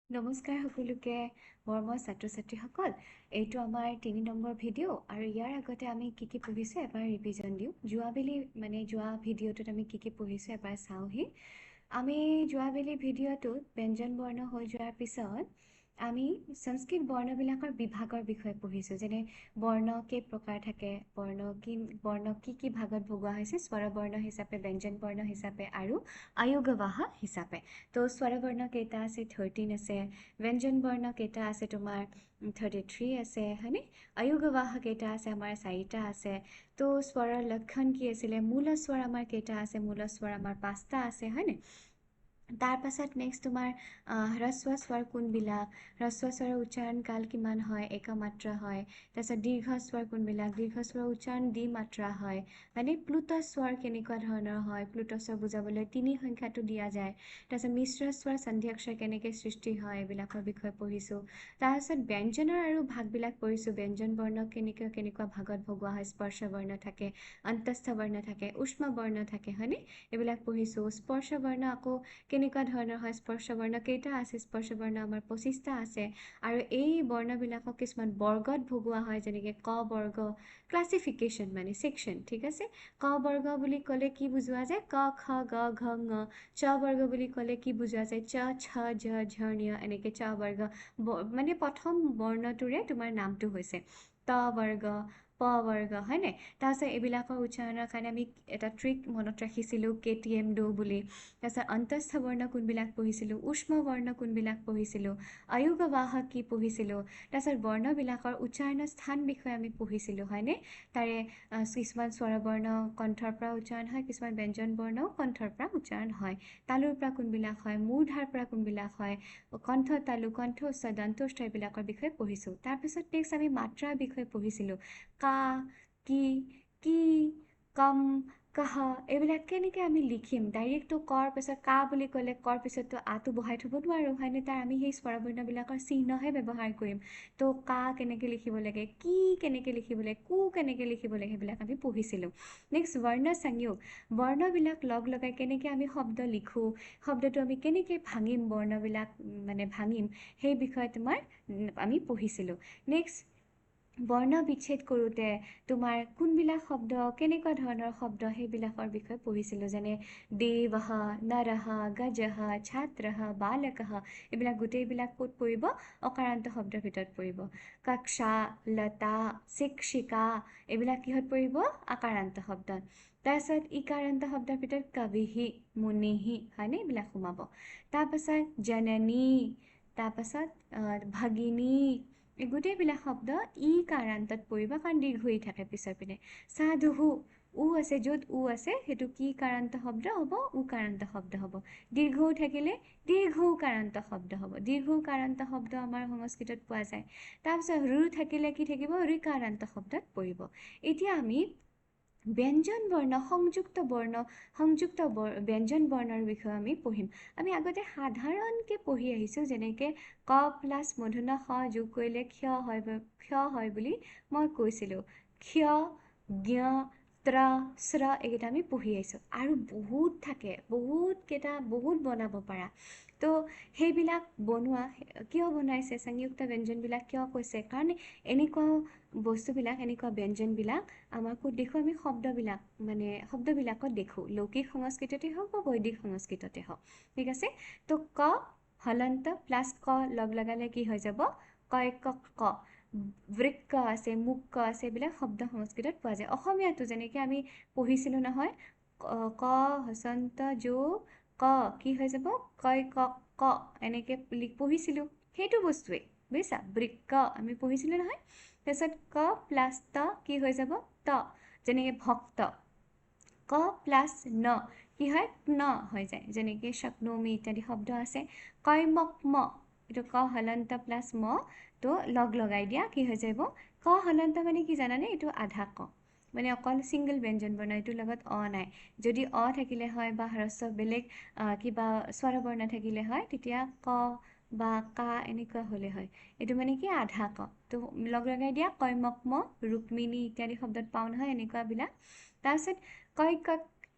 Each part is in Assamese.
নমস্কাৰ সকলোকে মৰমৰ ছাত্ৰ-ছাত্ৰীসকল এইটো আমাৰ ৩ নম্বৰ ভিডিঅ' আৰু ইয়াৰ আগতে আমি কি পঢ়িছো এবাৰ ৰিভিজন দিওঁ যোৱা ভিডিঅ'টোত আমি কি পঢ়িছো এবাৰ চাওঁহি আমি যোৱাবেলি ভিডিঅ'টোত ব্যঞ্জন বৰ্ণ হৈ যোৱাৰ পিছত আমি সংস্কৃত বৰ্ণবিলাকৰ বিভাগৰ বিষয়ে পঢ়িছো যেনে বৰ্ণ কেই প্ৰকাৰ থাকে বৰ্ণ কি ভাগত ভগোৱা হৈছে স্বৰবৰ্ণ হিচাপে ব্যঞ্জন বৰ্ণ হিচাপে আৰু আয়োগবাহ হিচাপে তো স্বৰবৰ্ণ কেইটা আছে 13 আছে ব্যঞ্জন বৰ্ণ কেইটা আছে তোমাৰ 33 আছে হয়নে আয়োগবাহ কেইটা আছে আমাৰ 4টা আছে তো স্বৰৰ লক্ষণ কি আছিলে মূল স্বৰ আমাৰ কেইটা আছে মূল স্বৰ আমাৰ 5টা আছে হয়নে তাৰ পাছত নেক্সট তোমাৰ হ্ৰস্ব স্বৰ কোনবিলাক হ্ৰস্ব স্বৰৰ উচ্চাৰণ কাল কিমান হয় একমাত্ৰা হয় তাৰপিছত দীৰ্ঘ স্বৰ কোনবিলাক দীৰ্ঘ স্বৰৰ উচ্চাৰণ দ্বিমাত্ৰা হয় মানে প্লুত স্বৰ কেনেকুৱা ধৰণৰ হয় প্লুত স্বৰ বুজাবলৈ 3 সংখ্যাটো দিয়া যায় তাৰপিছত মিশ্ৰ স্বৰ সন্ধি অক্ষৰ কেনেকৈ সৃষ্টি হয় এইবিলাকৰ বিষয়ে পঢ়িছো তাৰপিছত ব্যঞ্জনৰ আৰু ভাগবিলাক পঢ়িছো ব্যঞ্জন বৰ্ণ কেনেকুৱা ভাগত ভগোৱা হয় স্পৰ্শ বৰ্ণ থাকে অন্তস্থ বৰ্ণ থাকে উষ্ম বৰ্ণ থাকে হয়নে এইবিলাক পঢ়িছো স্পৰ্শ বৰ্ণ আকৌ কেনেকুৱা ধৰণৰ হয় স্পৰ্শ বৰ্ণ কেইটা আছে স্পৰ্শ বৰ্ণ আমাৰ 25টা আছে আৰু এই বৰ্ণবিলাকক কিছুমান বৰ্গত ভগোৱা হয় যেনেকৈ ক বৰ্গ ক্লাছিফিকেশ্যন মানে সেকশন ঠিক আছে ক বৰ্গ বুলি ক'লে কি বুজোৱা যায় ক খ গ ঘ ঙ চ বৰ্গ বুলি ক'লে কি বুজোৱা যায় চ ছ ঝ ঝ ঞ এনেকৈ চ বৰ্গ মানে প্ৰথম বৰ্ণটোৰে তোমাৰ নামটো হৈছে ত বৰ্গ প বৰ্গ হয়নে তাৰপিছত এইবিলাকৰ উচ্চাৰণৰ কাৰণে আমি এটা ট্ৰিক মনত ৰাখিছিলোঁ KTM do বুলি তাৰপিছত অন্তস্থ বৰ্ণ কোনবিলাক পঢ়িছিলোঁ উষ্ম বৰ্ণ কোনবিলাক পঢ়িছিলোঁ আয়োগবাহ কি পঢ়িছিলোঁ তাৰপিছত বৰ্ণবিলাকৰ উচ্চাৰণৰ স্থান বিষয়ে আমি পঢ়িছিলোঁ হয়নে তাৰে কিছুমান স্বৰবৰ্ণ কণ্ঠৰ পৰা উচ্চাৰণ হয় কিছুমান ব্যঞ্জন বৰ্ণও কণ্ঠৰ পৰা উচ্চাৰণ হয় তালুৰ পৰা কোনবিলাক হয় মূৰ্ধাৰ পৰা কোনবিলাক হয় কণ্ঠ তালু কণ্ঠ উচ্চ দন্ত উচ্চ এইবিলাকৰ বিষয়ে পঢ়িছোঁ তাৰপিছত নেক্সট আমি মাত্ৰাৰ বিষয়ে পঢ়িছিলোঁ কা কি কম কাহ এইবিলাক কেনেকৈ আমি লিখিম ডাইৰেক্টটো কৰ পিছত কা বুলি ক'লে কৰ পিছততো আটো বহাই থ'ব নোৱাৰোঁ হয়নে তাৰ আমি সেই স্বৰবৰ্ণবিলাকৰ চিহ্নহে ব্যৱহাৰ কৰিম তো কা কেনেকৈ লিখিব লাগে কি কেনেকৈ লিখিব লাগে কু কেনেকৈ লিখিব লাগে সেইবিলাক আমি পঢ়িছিলোঁ নেক্সট বৰ্ণ সংযোগ বৰ্ণবিলাক লগাই কেনেকৈ আমি শব্দ লিখোঁ শব্দটো আমি কেনেকৈ ভাঙিম বৰ্ণবিলাক মানে ভাঙিম সেই বিষয়ে তোমাৰ আমি পঢ়িছিলোঁ নেক্সট বৰ্ণ বিচ্ছেদ কৰোঁতে তোমাৰ কোনবিলাক শব্দ কেনেকুৱা ধৰণৰ শব্দ সেইবিলাকৰ বিষয়ে পঢ়িছিলোঁ যেনে দেৱহ নৰহ গজহ ছাত্ৰহ বালকহ এইবিলাক গোটেইবিলাক ক'ত পৰিব অকাৰান্ত শব্দৰ ভিতৰত পৰিব কক্ষা লতা শিক্ষিকা এইবিলাক কিহত পৰিব আকাৰান্ত শব্দত তাৰপিছত ইকাৰান্ত শব্দৰ ভিতৰত কবিহি মুনিহি হয়নে এইবিলাক সোমাব তাৰপাছত জননী তাৰপাছত ভগিনী এই গোটেইবিলাক শব্দ ই কাৰান্তত পৰিব কাৰণ দীৰ্ঘ ই থাকে পিছৰ পিনে সাধুহু উ আছে য'ত উ আছে সেইটো কি কাৰান্ত শব্দ হ'ব উ কাৰান্ত শব্দ হ'ব দীৰ্ঘ থাকিলে দীৰ্ঘ কাৰান্ত শব্দ হ'ব দীৰ্ঘ কাৰান্ত শব্দ আমাৰ সংস্কৃতত পোৱা যায় তাৰপিছত ৰু থাকিলে কি থাকিব ঋকাৰান্ত শব্দত পৰিব এতিয়া আমি ব্যঞ্জন বৰ্ণ সংযুক্ত ব্যঞ্জন বৰ্ণৰ বিষয়ে আমি পঢ়িম আমি আগতে সাধাৰণকৈ পঢ়ি আহিছোঁ যেনেকৈ ক প্লাছ মূৰ্ধন্য ষ যোগ কৰিলে ক্ষয় হয় বুলি মই কৈছিলোঁ ক্ষয় জ্ঞ ত্ৰ স্ৰ এইকেইটা আমি পঢ়ি আহিছোঁ আৰু বহুত থাকে বহুত বনাব পাৰা তো সেইবিলাক বনোৱা কিয় বনাইছে সংযুক্ত ব্যঞ্জনবিলাক কিয় কৈছে কাৰণ এনেকুৱা বস্তুবিলাক এনেকুৱা ব্যঞ্জনবিলাক আমাৰ ক'ত দেখোঁ আমি শব্দবিলাকত দেখোঁ লৌকিক সংস্কৃততে হওক বা বৈদিক সংস্কৃততে হওক ঠিক আছে তো ক হলন্ত প্লাছ ক লগালে কি হৈ যাব কয় ক বৃক্ক আছে মুক্ক আছে এইবিলাক শব্দ সংস্কৃতত পোৱা যায় অসমীয়াতো যেনেকৈ আমি পঢ়িছিলোঁ নহয় ক হসন্ত যোগ ক কি হৈ যাব কয় ক এনেকৈ পঢ়িছিলোঁ সেইটো বস্তুৱেই বুজিছা বৃক্ক আমি পঢ়িছিলোঁ নহয় তাৰপিছত ক প্লাছ ত কি হৈ যাব ত যেনেকৈ ভক্ত ক প্লাছ ন কি হয় ন হৈ যায় যেনেকৈ শক্নমি ইত্যাদি শব্দ আছে কয়মক ম এইটো ক হলন্ত প্লাছ ম তো লগাই দিয়া কি হৈ যাব ক হলন্ত মানে কি জানানে এইটো আধা ক মানে অকল ছিংগল ব্যঞ্জন বৰ্ণ এইটোৰ লগত নাই যদি থাকিলে হয় বা হ্ৰস্ব বেলেগ কিবা স্বৰবৰ্ণ থাকিলে হয় তেতিয়া ক বা কা এনেকুৱা হ'লে হয় এইটো মানে কি আধা ক তো লগাই দিয়া কয়মক ম ৰুক্মিণী ইত্যাদি শব্দত পাওঁ নহয় এনেকুৱাবিলাক তাৰপিছত কয়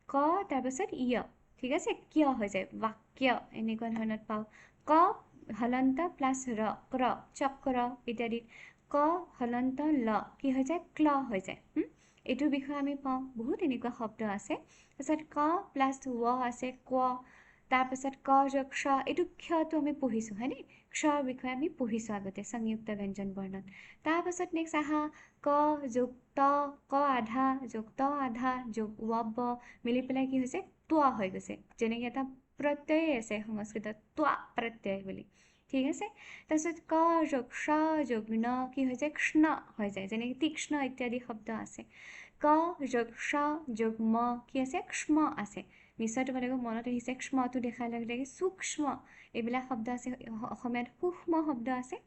ক তাৰপাছত ইয় ঠিক আছে কিয় হৈ যায় বাক্য এনেকুৱা ধৰণত পাওঁ ক হলন্ত প্লাছ ৰ ক্ৰ চক্ৰ ইত্যাদি ক হলন্ত ল কি হৈ যায় ক্ল হৈ যায় এইটোৰ বিষয়ে আমি পাওঁ বহুত এনেকুৱা শব্দ আছে তাৰপিছত ক প্লাছ ৱ আছে ক তাৰপিছত ক যোগ ক্ষ এইটো ক্ষটো আমি পঢ়িছোঁ হয়নে ক্ষৰ বিষয়ে আমি পঢ়িছোঁ আগতে সংযুক্ত ব্যঞ্জন বৰ্ণত তাৰপিছত নেক্সট আহা ক যোগ ত ক আধা যোগ ত আধা যোগ ৱ মিলি পেলাই কি হৈছে ত্ব হৈ গৈছে যেনেকৈ এটা প্ৰত্যয় আছে সংস্কৃতত ত্বা প্ৰত্যয় বুলি ঠিক আছে তাৰপিছত ক যোগ শ যোগ ন কি হৈ যায় কৃষ্ণ হৈ যায় যেনেকৈ তীক্ষ্ণ ইত্যাদি শব্দ আছে ক যোগ শ যোগ ম কি আছে ক্ষ্ম আছে নিশ্চয় তোমালোকৰ মনত আহিছে ক্ষ্মটো দেখাৰ লগে লগে সূক্ষ্ম এইবিলাক শব্দ আছে অসমীয়াত সূক্ষ্ম শব্দ আছে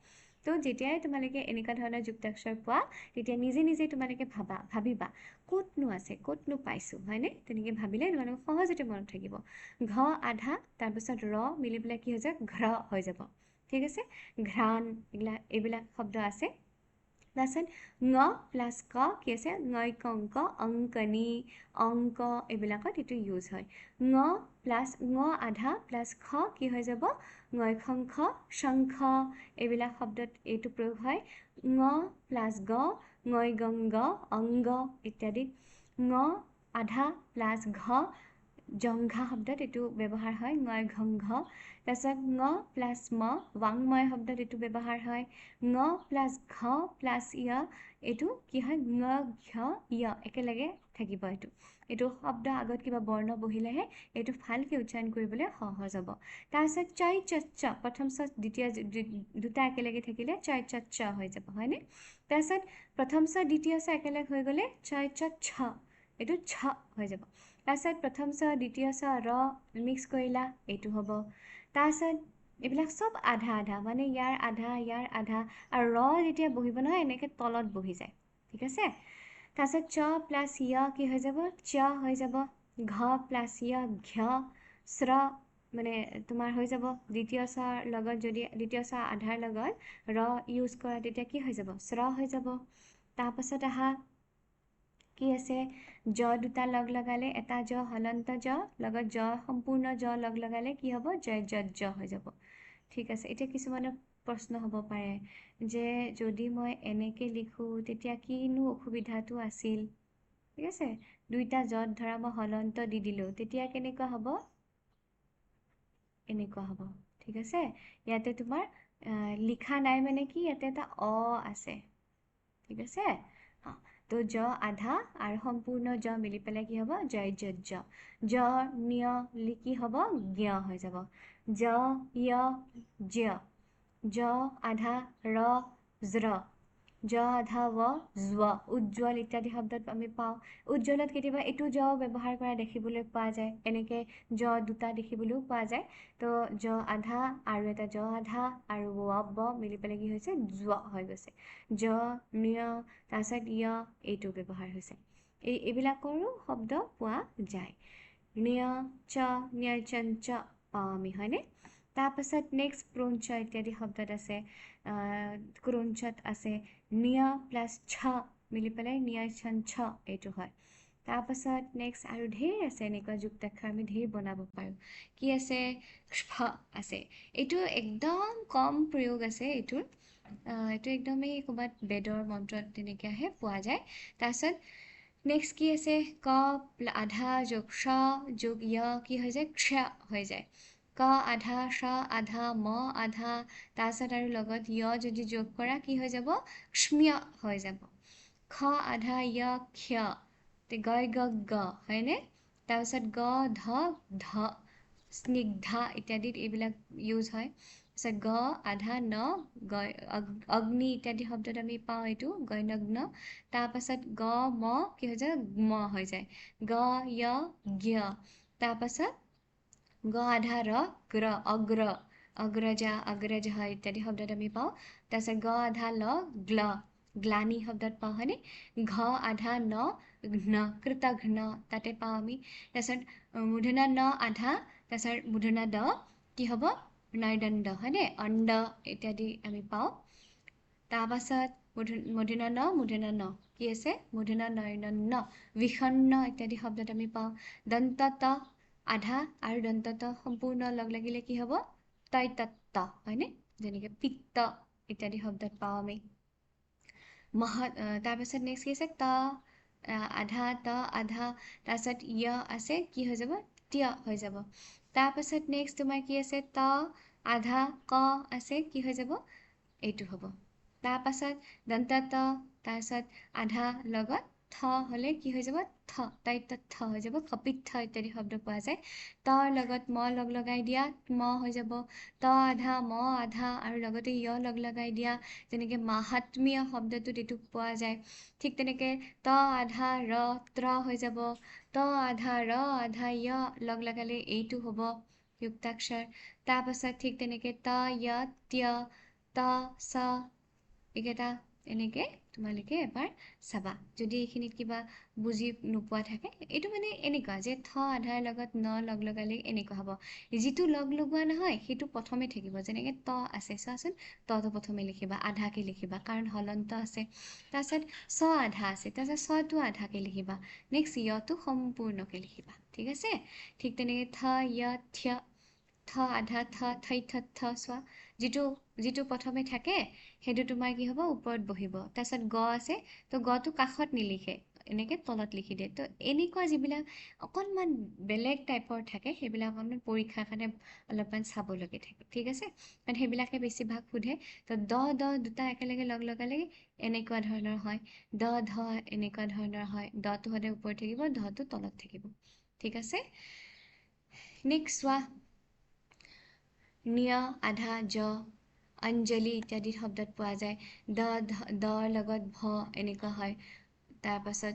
তো যেতিয়াই তোমালোকে এনেকুৱা ধৰণৰ যুক্তাক্ষৰ পোৱা তেতিয়া নিজে নিজে তোমালোকে ভাবিবা ক'তনো আছে ক'তনো পাইছোঁ হয়নে তেনেকৈ ভাবিলে তোমালোকৰ সহজতে মনত থাকিব ঘ আধা তাৰপিছত ৰ মিলি পেলাই কি হৈ যায় ঘ্ৰ হৈ যাব ঠিক আছে ঘ্ৰাণ এইবিলাক শব্দ আছে তাৰপিছত ঙ প্লাছ ক কি আছে ঙ অংকনি অংক এইবিলাকত এইটো ইউজ হয় ঙ প্লাছ ঙ আধা প্লাছ খ কি হৈ যাব ঙ শংখ এইবিলাক শব্দত এইটো প্ৰয়োগ হয় ঙ প্লাছ গ ঙ অংগ ইত্যাদি ঙ আধা প্লাছ ঘ জংঘা শব্দত এইটো ব্যৱহাৰ হয় ঘ তাৰপিছত ঙ প্লাছ ম ৱাংময় শব্দত এইটো ব্যৱহাৰ হয় ঙ প্লাছ ঘ প্লাছ য় এইটো কি হয় ঙ ঘ য় একেলগে থাকিব এইটো শব্দ আগত কিবা বৰ্ণ বহিলেহে এইটো ভালকৈ উচ্চাৰণ কৰিবলৈ সহজ হ'ব তাৰপিছত চৈ চ প্ৰথম চ দ্বিতীয় দুটা একেলগে থাকিলে চৈ চ হৈ যাব হয়নে তাৰপিছত প্ৰথম চ দ্বিতীয় চ একেলগে হৈ গ'লে চৈ ছ এইটো ছ হৈ যাব তাৰপিছত প্ৰথম চ দ্বিতীয় চ ৰ মিক্স কৰিলা এইটো হ'ব তাৰপিছত এইবিলাক চব আধা আধা মানে ইয়াৰ আধা আৰু ৰ যেতিয়া বহিব নহয় এনেকৈ তলত বহি যায় ঠিক আছে তাৰপিছত চ প্লাছ য় কি হৈ যাব চ হৈ যাব ঘ প্লাছ য় ঘ স্ৰ মানে তোমাৰ হৈ যাব দ্বিতীয় চৰ লগত যদি দ্বিতীয় চ আধাৰ লগত ৰ ইউজ কৰা তেতিয়া কি হৈ যাব স্ৰ হৈ যাব তাৰপাছত আহা কি আছে জ দুটা লগ লগালে এটা জ হলন্ত জ লগত জ সম্পূৰ্ণ জ লগ লগালে কি হ'ব জয় জ হৈ যাব ঠিক আছে এতিয়া কিছুমানৰ প্ৰশ্ন হ'ব পাৰে যে যদি মই এনেকৈ লিখোঁ তেতিয়া কিনো অসুবিধাটো আছিল ঠিক আছে দুইটা জত ধৰা মই হলন্ত দি দিলোঁ তেতিয়া কেনেকুৱা হ'ব এনেকুৱা হ'ব ঠিক আছে ইয়াতে তোমাৰ লিখা নাই মানে কি ইয়াতে এটা অ আছে ঠিক আছে তো জ আধা আৰু সম্পূৰ্ণ জ মিলি পেলাই কি হ'ব জয় জ নিয় কি হ'ব জ্ঞ হৈ যাব জ য় জ্য জ আধা ৰ জ্ৰ জ আধা ৱ জ্ব উজ্জ্বল ইত্যাদি শব্দত আমি পাওঁ উজ্জ্বলত কেতিয়াবা এইটো জ ব্যৱহাৰ কৰা দেখিবলৈ পোৱা যায় এনেকৈ জ দুটা দেখিবলৈও পোৱা যায় তো জ আধা আৰু এটা জ আধা আৰু ৱ মিলি পেলাই কি হৈছে জ্ব হৈ গৈছে জ নিয় তাৰপিছত য় এইটো ব্যৱহাৰ হৈছে এইবিলাকৰো শব্দ পোৱা যায় নিয় চ নিয় চ পাওঁ আমি হয়নে তাৰপাছত নেক্সট ক্ৰোঞ্চ ইত্যাদি শব্দত আছে ক্ৰোঞ্চত আছে নিয় প্লাছ ছ মিলি পেলাই নিয় ছ এইটো হয় তাৰপাছত নেক্সট আৰু ঢেৰ আছে এনেকুৱা যুক্তাক্ষৰ আমি ঢেৰ বনাব পাৰোঁ কি আছে ক্ষ আছে এইটো একদম কম প্ৰয়োগ আছে এইটো একদমেই ক'ৰবাত বেদৰ মন্ত্ৰত তেনেকৈ আহে পোৱা যায় তাৰপিছত নেক্সট কি আছে ক আধা যোগ ছ যোগ য় কি হৈ যায় ক্ষ হৈ যায় ক আধা ছ আধা ম আধা তাৰপিছত আৰু লগত য় যদি যোগ কৰা কি হৈ যাব ক্ষ্ম্য হৈ যাব খ আধা য় ক্ষ গয় গ হয়নে তাৰপিছত গ ধ ধ স্নিগ্ধা ইত্যাদিত এইবিলাক ইউজ হয় তাৰপিছত গ আধা ন গয় অগ্নি ইত্যাদি শব্দত আমি পাওঁ এইটো গয়নগ্ন তাৰপাছত গ ম কি হৈ যায় ম হৈ যায় গ য় জ্ঞ তাৰপাছত গ আধা ৰ গ্ৰ অগ্ৰজ হয় ইত্যাদি শব্দত আমি পাওঁ তাৰপিছত গ আধা ল গ্ল গ্লানি শব্দত পাওঁ হয়নে ঘ আধা ন ঘ্ন কৃতঘ্ন তাতে পাওঁ আমি তাৰপিছত মূৰ্ধন্য ন আধা তাৰপিছত মূৰ্ধন্য দ কি হ'ব নয়দণ্ড হয়নে অণ্ড ইত্যাদি আমি পাওঁ তাৰপাছত মূৰ্ধন্য ন কি আছে মূৰ্ধন্য নয়ন বিষণ্ণ ইত্যাদি শব্দত আমি পাওঁ দন্ত ত আধা আৰু দন্ত ত সম্পূৰ্ণ লগ লাগিলে কি হ'ব তৈতত্ত হয়নে যেনেকৈ পিত্ত ইত্যাদি শব্দত পাওঁ আমি তাৰপাছত নেক্সট কি আছে ত আধা ত আধা তাৰপাছত য় আছে কি হৈ যাব ত্য হৈ যাব তাৰপাছত নেক্সট তোমাৰ কি আছে ত আধা ক আছে কি হৈ যাব এইটো হ'ব তাৰপাছত দন্ত ত তাৰপাছত আধা লগত থ হ'লে কি হৈ যাব থ তৈতত্থ হৈ যাব কপিত্থ ইত্যাদি শব্দ পোৱা যায় তৰ লগত ম লগ লগাই দিয়া ম হৈ যাব ত আধা ম আধা আৰু লগতে য় লগ লগাই দিয়া যেনেকৈ মাহাত্ম্য শব্দটোত এইটো পোৱা যায় ঠিক তেনেকৈ ত আধা ৰ ত্ৰ হৈ যাব ত আধা ৰ আধা য় লগ লগালে এইটো হ'ব যুক্তাক্ষৰ তাৰপাছত ঠিক তেনেকৈ ত য় ত্য ত চ এইকেইটা এনেকৈ তোমালোকে এবাৰ চাবা যদি এইখিনিত কিবা বুজি নোপোৱা থাকে এইটো মানে এনেকুৱা যে থ আধাৰ লগত ন লগ লগালে এনেকুৱা হ'ব যিটো লগ লগোৱা নহয় সেইটো প্ৰথমে থাকিব যেনেকৈ ত আছে চোৱাচোন তটো প্ৰথমে লিখিবা আধাকে লিখিবা কাৰণ হলন্ত আছে তাৰপিছত চ আধা আছে তাৰপিছত চটো আধাকে লিখিবা নেক্সট য়টো সম্পূৰ্ণকে লিখিবা ঠিক আছে ঠিক তেনেকৈ থ য় থ্য থ আধা থ থৈ থ থ চোৱা যিটো প্ৰথমে থাকে সেইটো তোমাৰ কি হ'ব ওপৰত বহিব তাৰপিছত গ আছে তো গটো কাষত নিলিখে এনেকৈ তলত লিখি দিয়ে তো এনেকুৱা যিবিলাক অকণমান বেলেগ টাইপৰ থাকে সেইবিলাক অকণমান পৰীক্ষাৰ কাৰণে অলপমান চাবলগীয়া থাকে ঠিক আছে কাৰণ সেইবিলাকে বেছিভাগ সোধে তো দ দুটা একেলগে লগ লগালে এনেকুৱা ধৰণৰ হয় দ ধ এনেকুৱা ধৰণৰ হয় দটো সদায় ওপৰত থাকিব ধটো তলত থাকিব ঠিক আছে নেক্সট চোৱা নিয় আধা জ অঞ্জলি ইত্যাদি শব্দত পোৱা যায় দৰ লগত ভ এনেকুৱা হয় তাৰপাছত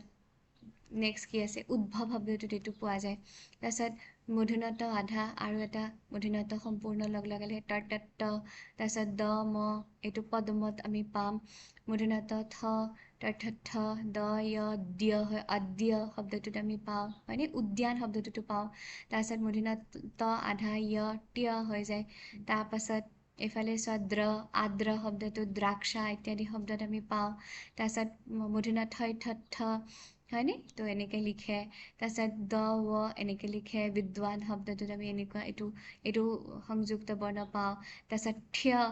নেক্সট কি আছে উদ্ভৱ শব্দটোত এইটো পোৱা যায় তাৰপাছত মূৰ্ধন্য ত আধা আৰু এটা মূৰ্ধন্য ত সম্পূৰ্ণ লগ লগালে তৰ্তত্ত তাৰপাছত দ ম এইটো পদমত আমি পাম মূৰ্ধন্য ত থ তৰ্থ দ য় দ্য হয় অদ্য শব্দটোত আমি পাওঁ হয়নে উদ্যান শব্দটোতো পাওঁ তাৰপাছত মূৰ্ধন্য ত আধা য় ত্য হৈ যায় তাৰপাছত এইফালে চোৱা আদ্ৰ শব্দটো দ্ৰাক্ষা ইত্যাদি শব্দত আমি পাওঁ তাৰপাছত মূৰ্ধন্য থৈ থ হয়নে তো এনেকৈ লিখে তাৰপিছত দ ৱ এনেকৈ লিখে বিদ্বান শব্দটোত আমি এনেকুৱা এইটো সংযুক্ত বৰ্ণ পাওঁ তাৰপিছত থ্য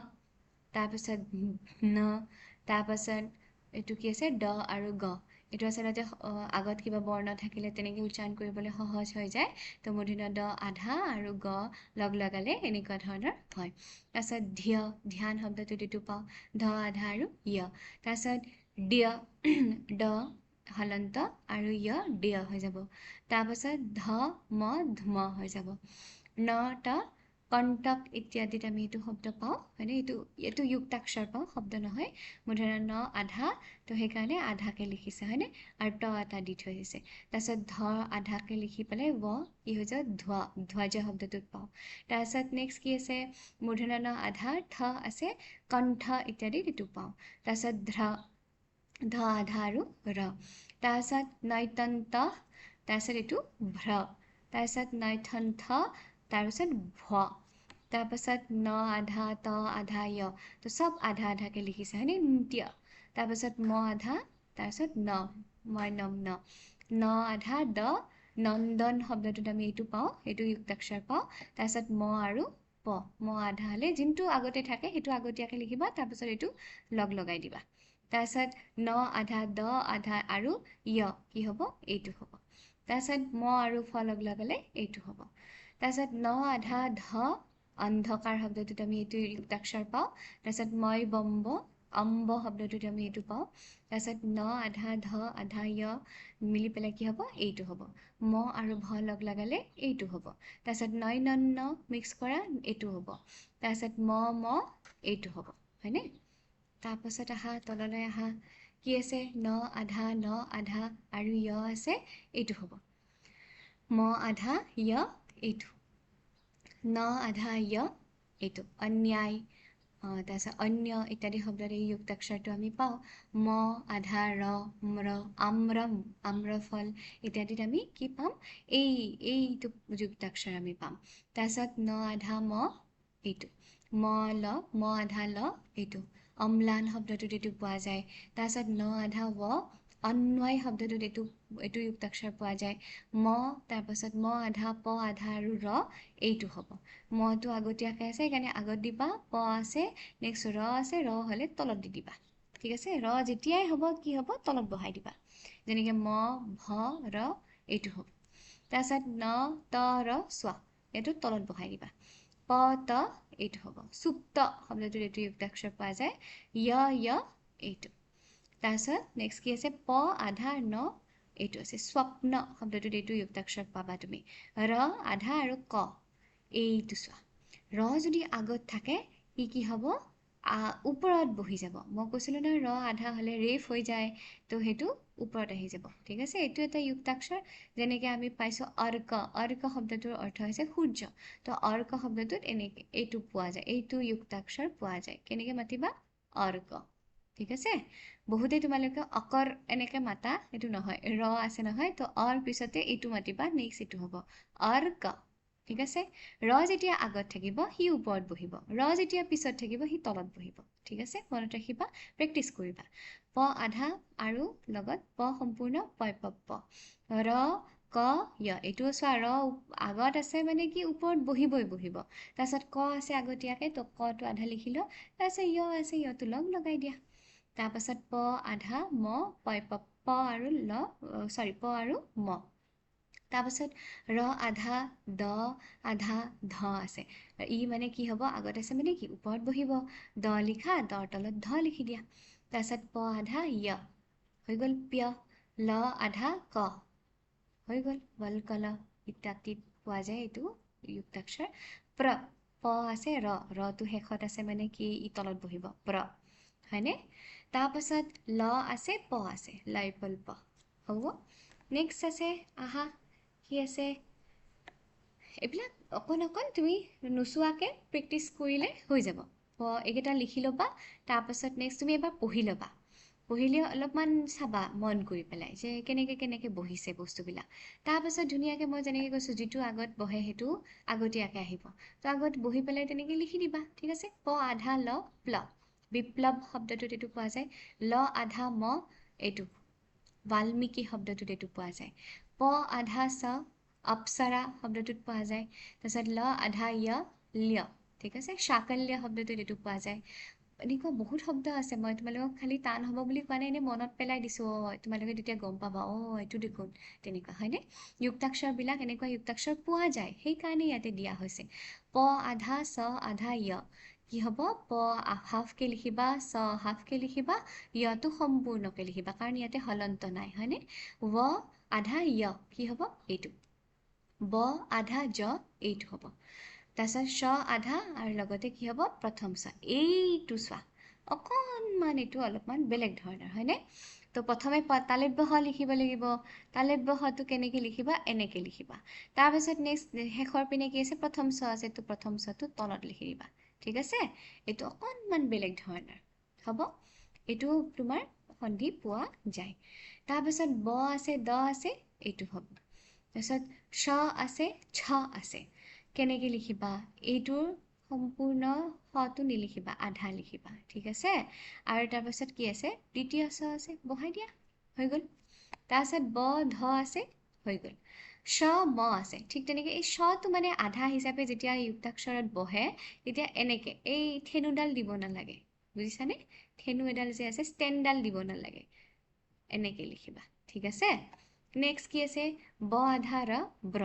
তাৰপিছত ন তাৰপাছত এইটো কি আছে দ আৰু গ এইটো আচলতে আগত কিবা বৰ্ণ থাকিলে তেনেকৈ উচ্চাৰণ কৰিবলৈ সহজ হৈ যায় তো মূৰ্ধন্য দ আধা আৰু গ লগ লগালে এনেকুৱা ধৰণৰ হয় তাৰপিছত ধ্যান শব্দটোত এইটো পাওঁ ধ আধা আৰু য় তাৰপিছত ড হলন্ত আৰু য় দ্য হৈ যাব তাৰপাছত ধ ম ধুম হৈ যাব ন ত কণ্টক ইত্যাদিত আমি এইটো শব্দ পাওঁ হয়নে এইটো যুক্তাক্ষৰ পাওঁ শব্দ নহয় মূৰ্ধন্য ন আধা তো সেইকাৰণে আধাকে লিখিছে হয়নে আৰু ত এটা দি থৈ দিছে তাৰপিছত ধ আধাকে লিখি পেলাই ৱ কি হৈ যাব ধ্বজ শব্দটোত পাওঁ তাৰপিছত নেক্সট কি আছে মূৰ্ধন্য ন আধা থ আছে কণ্ঠ ইত্যাদিত এইটো পাওঁ তাৰপিছত ধ আধা আৰু ৰ তাৰপিছত নৈতন্ত তাৰপিছত এইটো ভ্ৰ তাৰপিছত নৈথন্থ তাৰপিছত ভ তাৰপাছত ন আধা ত আধা য় তো চব আধা আধাকে লিখিছে হয়নে নৃত্য তাৰপাছত ম আধা তাৰপিছত মই ন আধা দ নন্দন শব্দটোত আমি এইটো পাওঁ এইটো যুক্তাক্ষৰ পাওঁ তাৰপিছত ম আৰু প ম আধা হ'লে যোনটো আগতে থাকে সেইটো আগতীয়াকৈ লিখিবা তাৰপিছত এইটো লগ লগাই দিবা তাৰপিছত ন আধা দ আধা আৰু য় কি হ'ব এইটো হ'ব তাৰপিছত ম আৰু ফ লগ লগালে এইটো হ'ব তাৰপিছত ন আধা ধ অন্ধকাৰ শব্দটোত আমি এইটো যুক্তাক্ষৰ পাওঁ তাৰপিছত মই বম্ব অম্ব শব্দটোত আমি এইটো পাওঁ তাৰপিছত ন আধা ধ আধা য় মিলি পেলাই কি হ'ব এইটো হ'ব ম আৰু ভ লগ লগালে এইটো হ'ব তাৰপিছত ন মিক্স কৰা এইটো হ'ব তাৰপিছত ম এইটো হ'ব হয়নে তাৰপাছত আহা তললৈ আহা কি আছে ন আধা আৰু য় আছে এইটো হ'ব ম আধা য় এইটো ন আধা য় এইটো অন্যায় তাৰপিছত অন্য ইত্যাদি শব্দত এই যুক্তাক্ষৰটো আমি পাওঁ ম আধা ৰ আম্ৰফল ইত্যাদিত আমি কি পাম এইটো যুক্তাক্ষৰ আমি পাম তাৰপিছত ন আধা ম এইটো ম আধা ল এইটো অম্লান শব্দটোত এইটো পোৱা যায় তাৰপিছত ন আধা ৱ অন্বয় শব্দটোত এইটো যুক্তাক্ষৰ পোৱা যায় ম তাৰপাছত ম আধা প আধা আৰু ৰ এইটো হ'ব মটো আগতীয়াকৈ আছে সেইকাৰণে আগত দিবা প আছে নেক্সট ৰ আছে ৰ হ'লে তলত দি দিবা ঠিক আছে ৰ যেতিয়াই হ'ব কি হ'ব তলত বহাই দিবা যেনেকৈ ম ভ ৰ এইটো হ'ব তাৰপিছত ন ত ৰ চোৱা এইটো তলত বহাই দিবা প ত এইটো হ'ব সুপ্ত শব্দটোত এইটো যুক্তাক্ষৰ পোৱা যায় য় এইটো তাৰপিছত নেক্সট কি আছে প আধা ন এইটো আছে স্বপ্ন শব্দটোত এইটো যুক্তাক্ষৰ পাবা তুমি ৰ আধা আৰু ক এইটো চোৱা ৰ যদি আগত থাকে কি হ'ব ওপৰত বহি যাব মই কৈছিলোঁ নহয় ৰ আধা হ'লে ৰেফ হৈ যায় তো সেইটো ওপৰত আহি যাব ঠিক আছে এইটো এটা যুক্তাক্ষৰ যেনেকৈ আমি পাইছোঁ অৰ্ক শব্দটোৰ অৰ্থ হৈছে সূৰ্য তো অৰ্ক শব্দটোত এনেকৈ এইটো পোৱা যায় এইটো যুক্তাক্ষৰ পোৱা যায় কেনেকৈ মাতিবা অৰ্ক ঠিক আছে বহুতে তোমালোকে অকৰ এনেকৈ মাতা এইটো নহয় ৰ আছে নহয় তো অৰ পিছতে এইটো মাতিবা নেক্সট এইটো হ'ব অৰ্ক ঠিক আছে ৰ যেতিয়া আগত থাকিব সি ওপৰত বহিব ৰ যেতিয়া পিছত থাকিব সি তলত বহিব ঠিক আছে মনত ৰাখিবা প্ৰেক্টিচ কৰিবা প আধা আৰু লগত প সম্পূৰ্ণ প ৰ ক য় এইটো চোৱা ৰ আগত আছে মানে কি ওপৰত বহিব তাৰপিছত ক আছে আগতীয়াকৈ তো কটো আধা লিখিলোঁ তাৰপিছত য় আছে য়টো লগাই দিয়া তাৰপাছত প আধা ম প আৰু প আৰু ম তাৰপাছত ৰ আধা দ আধা ধ আছে ই মানে কি হ'ব আগত আছে মানে কি ওপৰত বহিব দ লিখা দৰ তলত ধ লিখি দিয়া তাৰপাছত প আধা য় হৈ গ'ল প্য ল আধা ক হৈ গ'ল বল কল ইত্যাদিত পোৱা যায় এইটো যুক্তাক্ষৰ প আছে ৰটো শেষত আছে মানে কি ই তলত বহিব হয়নে তাৰপাছত ল আছে প আছে লাইপল প হ'ব নেক্সট আছে আহা কি আছে এইবিলাক অকণ তুমি নোচোৱাকৈ প্ৰেক্টিচ কৰিলে হৈ যাব এইকেইটা লিখি ল'বা তাৰপাছত নেক্সট তুমি এবাৰ পঢ়ি ল'বা পঢ়িলে অলপমান চাবা মন কৰি পেলাই যে কেনেকৈ বহিছে বস্তুবিলাক তাৰপাছত ধুনীয়াকৈ মই যেনেকৈ কৈছোঁ যিটো আগত বহে সেইটো আগতীয়াকৈ আহিব তো আগত বহি পেলাই তেনেকৈ লিখি দিবা ঠিক আছে প আধা ল প্ল বিপ্লৱ শব্দটোত এইটো পোৱা যায় ল আধা ম এইটো বাল্মীকি শব্দটোত এইটো পোৱা যায় প আধা চ অপ্সৰা শব্দটোত পোৱা যায় তাৰপিছত ল আধা ল্য ঠিক আছে শাকল্য শব্দটোত এইটো পোৱা যায় এনেকুৱা বহুত শব্দ আছে মই তোমালোকক খালি টান হ'ব বুলি কোৱা নাই এনেই মনত পেলাই দিছোঁ তোমালোকে তেতিয়া গম পাবা এইটো দেখোন তেনেকুৱা হয়নে যুক্তাক্ষৰবিলাক এনেকুৱা যুক্তাক্ষৰ পোৱা যায় সেইকাৰণে ইয়াতে দিয়া হৈছে প আধা চ আধা কি হ'ব প হাফকৈ লিখিবা চ হাফকৈ লিখিবা য়টো সম্পূৰ্ণকৈ লিখিবা কাৰণ ইয়াতে হলন্ত নাই হয়নে ৱ আধা কি হ'ব এইটো ব আধা এইটো হ'ব তাৰপিছত চ আধা আৰু লগতে কি হ'ব প্ৰথম চ এইটো চোৱা অকণমান এইটো অলপমান বেলেগ ধৰণৰ হয়নে তো প্ৰথমে তালব্য হ লিখিব লাগিব তালব্য হটো কেনেকৈ লিখিবা এনেকৈ লিখিবা তাৰপিছত নেক্সট শেষৰ পিনে কি আছে প্ৰথম চ আছে তো প্ৰথম চটো তলত লিখি দিবা ঠিক আছে এইটো অকণমান বেলেগ ধৰণৰ হ'ব এইটো তোমাৰ সন্ধি পোৱা যায় তাৰপিছত ব আছে দ আছে এইটো হ'ব তাৰপিছত ছ আছে ছ আছে কেনেকৈ লিখিবা এইটোৰ সম্পূৰ্ণ হটো নিলিখিবা আধা লিখিবা ঠিক আছে আৰু তাৰপাছত কি আছে দ্বিতীয় ছ আছে বহাই দিয়া হৈ গ'ল তাৰপাছত ব ধ আছে হৈ গ'ল ছ ম আছে ঠিক তেনেকৈ এই ছটো মানে আধা হিচাপে যেতিয়া যুক্তাক্ষৰত বহে তেতিয়া এনেকৈ এই ঠেনুডাল দিব নালাগে বুজিছানে ঠেনু এডাল যে আছে ষ্টেণ্ডডাল দিব নালাগে এনেকৈ লিখিবা ঠিক আছে নেক্সট কি আছে ব আধা ৰ ব্ৰ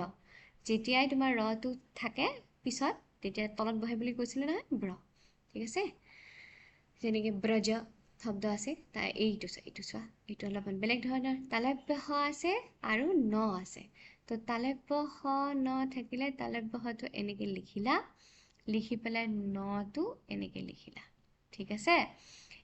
যেতিয়াই তোমাৰ ৰটো থাকে পিছত তেতিয়া তলত বহে বুলি কৈছিলোঁ নহয় ঠিক আছে যেনেকৈ ব্ৰজ শব্দ আছে তাৰ এইটো চোৱা এইটো অলপমান বেলেগ ধৰণৰ তালব্য হ আছে আৰু ন আছে তো তালব্য হ ন থাকিলে তালব্য হটো এনেকৈ লিখি পেলাই নটো এনেকৈ লিখিলা ঠিক আছে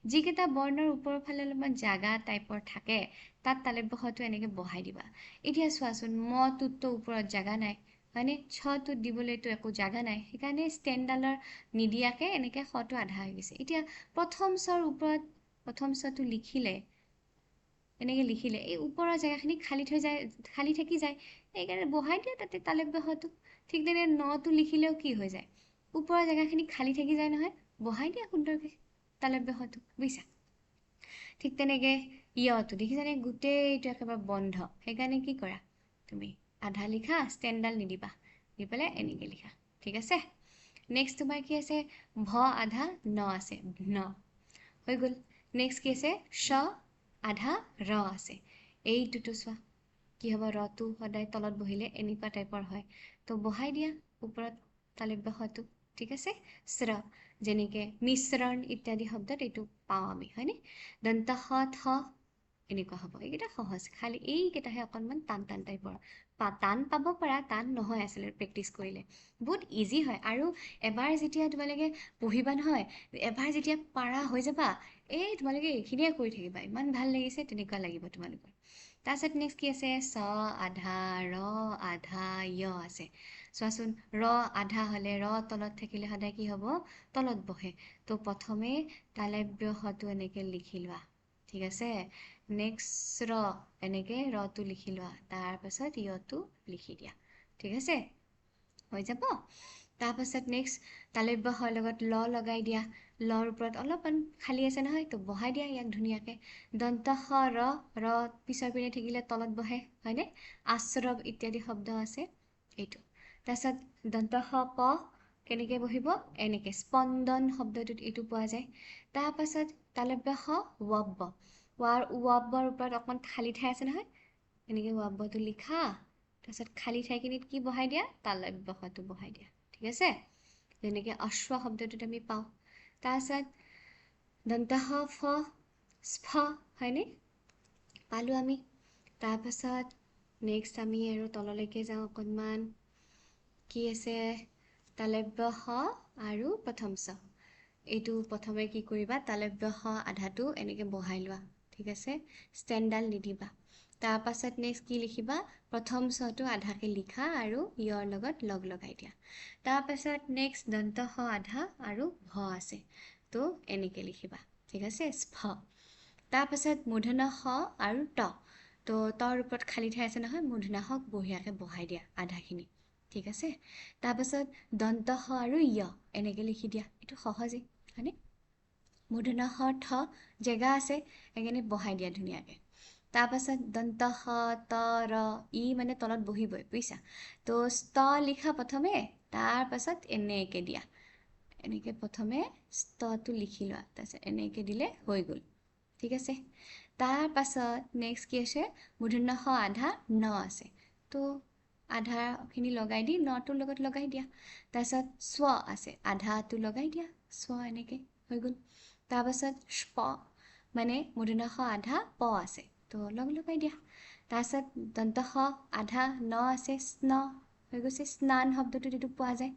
যিকেইটা বৰ্ণৰ ওপৰৰ ফালে অলপমান জাগা টাইপৰ থাকে তাত তালব্য হটো এনেকৈ বহাই দিবা এতিয়া চোৱাচোন মটোততো ওপৰত জাগা নাই হয়নে ছটোত দিবলৈতো একো জাগা নাই সেইকাৰণে ষ্টেণ্ডডালৰ নিদিয়াকৈ এনেকৈ হটো আধা হৈ গৈছে এতিয়া প্ৰথম চৰ ওপৰত প্ৰথম চটো লিখিলে এনেকৈ লিখিলে এই ওপৰৰ জেগাখিনি খালী থাকি যায় সেইকাৰণে বহাই দিয়া তাতে তালব্য হটো ঠিক তেনে নটো লিখিলেও কি হৈ যায় ওপৰৰ জেগাখিনি খালী থাকি যায় নহয় বহাই দিয়া সুন্দৰকৈ তালব্য হটো বুজিছা ঠিক তেনেকৈ ইয়টো দেখিছানে গোটেইটো একেবাৰে বন্ধ সেইকাৰণে কি কৰা তুমি আধা লিখা ষ্টেণ্ডডাল নিদিবা দি পেলাই এনেকৈ লিখা ঠিক আছে নেক্সট তোমাৰ কি আছে ভ আধা ন আছে ন হৈ গ'ল নেক্সট কি আছে শ আধা ৰ আছে এইটোতো চোৱা কি হ'ব ৰটো সদায় তলত বহিলে এনেকুৱা টাইপৰ হয় তো বহাই দিয়া ওপৰত তালব্য হটো ঠিক আছে স্ৰ যেনেকৈ মিশ্ৰণ ইত্যাদি শব্দত এইটো পাওঁ আমি হয়নে দন্ত হ থ এনেকুৱা হ'ব এইকেইটা সহজ খালি এইকেইটাহে অকণমান টান টান টাইপৰ টান পাব পাৰা টান নহয় আচলতে প্ৰেক্টিচ কৰিলে বহুত ইজি হয় আৰু এবাৰ যেতিয়া তোমালোকে পঢ়িবা নহয় এবাৰ যেতিয়া পাৰা হৈ যাবা এই তোমালোকে এইখিনিয়ে কৰি থাকিবা ইমান ভাল লাগিছে তেনেকুৱা লাগিব তোমালোকৰ তাৰপিছত নেক্সট কি আছে চ আধা ৰ আধা য় আছে চোৱাচোন ৰ আধা হ'লে ৰ তলত থাকিলে সদায় কি হ'ব তলত বহে তো প্ৰথমে তালব্য হটো এনেকৈ লিখি লোৱা ঠিক আছে নেক্সট ৰ এনেকৈ ৰটো লিখি লোৱা তাৰপাছত য়টো লিখি দিয়া ঠিক আছে হৈ যাব তাৰপাছত নেক্সট তালব্য হৰ লগত ল লগাই দিয়া লৰ ওপৰত অলপমান খালী আছে নহয় তো বহাই দিয়া ইয়াক ধুনীয়াকৈ দন্ত হ ৰ পিছৰ পিনে থাকিলে তলত বহে হয়নে আশ্ৰৱ ইত্যাদি শব্দ আছে এইটো তাৰপিছত দন্ত হ প কেনেকৈ বহিব এনেকৈ স্পন্দন শব্দটোত এইটো পোৱা যায় তাৰপাছত তালব্য হ ৱব্ব ৱব্বৰ ওপৰত অকণমান খালী ঠাই আছে নহয় এনেকৈ ৱব্বটো লিখা তাৰপিছত খালী ঠাইখিনিত কি বহাই দিয়া তালব্য হটো বহাই দিয়া ঠিক আছে যেনেকৈ অশ্ব শব্দটোত আমি পাওঁ তাৰপিছত দন্ত হ ফ স্ফ হয়নে পালোঁ আমি তাৰপাছত নেক্সট আমি আৰু তললৈকে যাওঁ অকণমান কি আছে তালব্য হ আৰু প্ৰথম চ এইটো প্ৰথমে কি কৰিবা তালব্য হ আধাটো এনেকৈ বহাই লোৱা ঠিক আছে ষ্টেণ্ডডাল নিদিবা তাৰপাছত নেক্সট কি লিখিবা প্ৰথম চটো আধাকৈ লিখা আৰু ইয়ৰ লগত লগ লগাই দিয়া তাৰপাছত নেক্সট দন্ত হ আধা আৰু ভ আছে তো এনেকৈ লিখিবা ঠিক আছে স্ফ তাৰপাছত মূৰ্ধন্য হ আৰু ত তো তৰ ওপৰত খালী ঠাই আছে নহয় মূৰ্ধন্য হক বঢ়িয়াকৈ বহাই দিয়া আধাখিনি ঠিক আছে তাৰপাছত দন্ত হ আৰু য় এনেকৈ লিখি দিয়া এইটো সহজেই হয়নে মূৰ্ধন্য হ ঠ জেগা আছে সেইকাৰণে বহাই দিয়া ধুনীয়াকৈ তাৰপাছত দন্ত হ ত ৰ ই মানে তলত বহিবই বুজিছা তো ষ্ট লিখা প্ৰথমে তাৰপাছত এনেকৈ দিয়া এনেকৈ প্ৰথমে ষ্টটো লিখি লোৱা তাৰপিছত এনেকৈ দিলে হৈ গ'ল ঠিক আছে তাৰপাছত নেক্সট কি আছে মূৰ্ধন্য হ আধা ন আছে তো আধাখিনি লগাই দি নটোৰ লগত লগাই দিয়া তাৰপিছত স্ব আছে আধাটো লগাই দিয়া স্ব এনেকৈ হৈ গ'ল তাৰপাছত স্প মানে মূৰ্ধন্য হ আধা প আছে তো লগ লগাই দিয়া তাৰপিছত দন্ত হ আধা ন আছে স্ন হৈ গৈছে স্নান শব্দটোত এইটো পোৱা যায়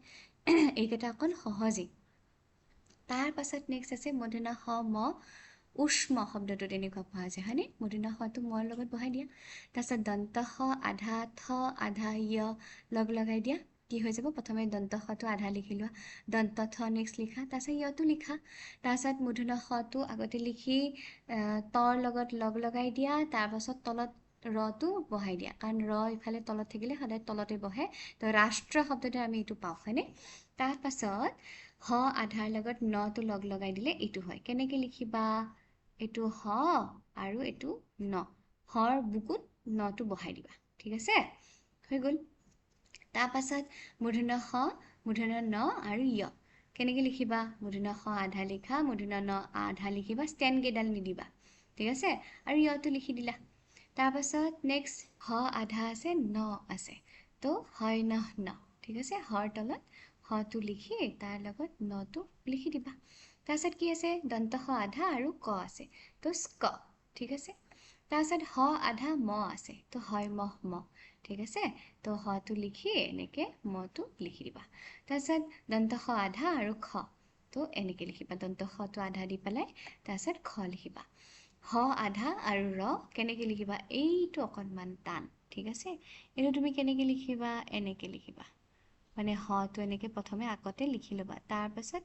এইকেইটা অকণ সহজেই তাৰপাছত নেক্সট আছে মূৰ্ধন্য হ ম উষ্ম শব্দটো তেনেকুৱা পোৱা যায় হয়নে মূৰ্ধন্য হটো মৰ লগত বহাই দিয়া তাৰপিছত দন্ত হ আধা থ আধা য় লগ লগাই দিয়া কি হৈ যাব প্ৰথমে দন্ত হটো আধা লিখি লোৱা দন্ত থ নেক্সট লিখা তাৰপিছত য়টো লিখা তাৰপিছত মূৰ্ধন্য হটো আগতে লিখি তৰ লগত লগ লগাই দিয়া তাৰপাছত তলত ৰটো বহাই দিয়া কাৰণ ৰ ইফালে তলত থাকিলে সদায় তলতে বহে তো ৰাষ্ট্ৰ শব্দতে আমি এইটো পাওঁ হয়নে তাৰপাছত হ আধাৰ লগত নটো লগ লগাই দিলে এইটো হয় কেনেকৈ লিখিবা এইটো হ আৰু এইটো ন হৰ বুকুত নটো বহাই দিবা ঠিক আছে হৈ গ'ল তাৰপাছত মূৰ্ধন্য হ মূৰ্ধন্য ন আৰু য় কেনেকৈ লিখিবা মূৰ্ধন্য হ আধা লিখা মূৰ্ধন্য ন আধা লিখিবা ষ্টেণ্ড কেইডাল নিদিবা ঠিক আছে আৰু য়টো লিখি দিলা তাৰপাছত নেক্সট হ আধা আছে ন আছে তো হয় ন ঠিক আছে হৰ তলত হটো লিখি তাৰ লগত নটো লিখি দিবা তাৰপিছত কি আছে দন্ত হ আধা আৰু ক আছে তো স্ক ঠিক আছে তাৰপিছত হ আধা ম আছে তো হয় মহ ম ঠিক আছে তো হটো লিখি এনেকৈ মটো লিখি দিবা তাৰপিছত দন্ত হ আধা আৰু খ তো এনেকৈ লিখিবা দন্ত হটো আধা দি পেলাই তাৰপিছত খ লিখিবা হ আধা আৰু ৰ কেনেকৈ লিখিবা এইটো অকণমান টান ঠিক আছে এইটো তুমি কেনেকৈ লিখিবা এনেকৈ লিখিবা মানে হটো এনেকৈ প্ৰথমে আগতে লিখি ল'বা তাৰপাছত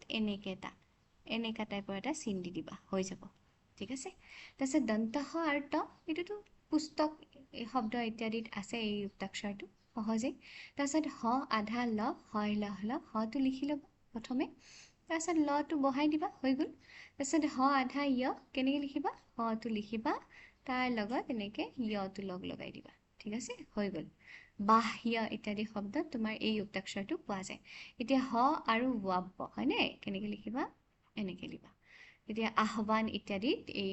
এনেকুৱা টাইপৰ এটা চিন দি দিবা হৈ যাব ঠিক আছে তাৰপিছত দন্ত হ আৰু ত এইটোতো পুস্তক শব্দ ইত্যাদিত আছে এই যুক্তাক্ষৰটো সহজেই তাৰপিছত হ আধা ল হয় ল হটো লিখি ল'বা প্ৰথমে তাৰপিছত লটো বহাই দিবা হৈ গ'ল তাৰপিছত হ আধা য় কেনেকৈ লিখিবা হটো লিখিবা তাৰ লগত এনেকৈ য়টো লগাই দিবা ঠিক আছে হৈ গ'ল বাহ্য ইত্যাদি শব্দত তোমাৰ এই যুক্তাক্ষৰটো পোৱা যায় এতিয়া হ আৰু ৱাব হয়নে কেনেকৈ লিখিবা এনেকৈ লিখিবা এতিয়া আহ্বান ইত্যাদিত এই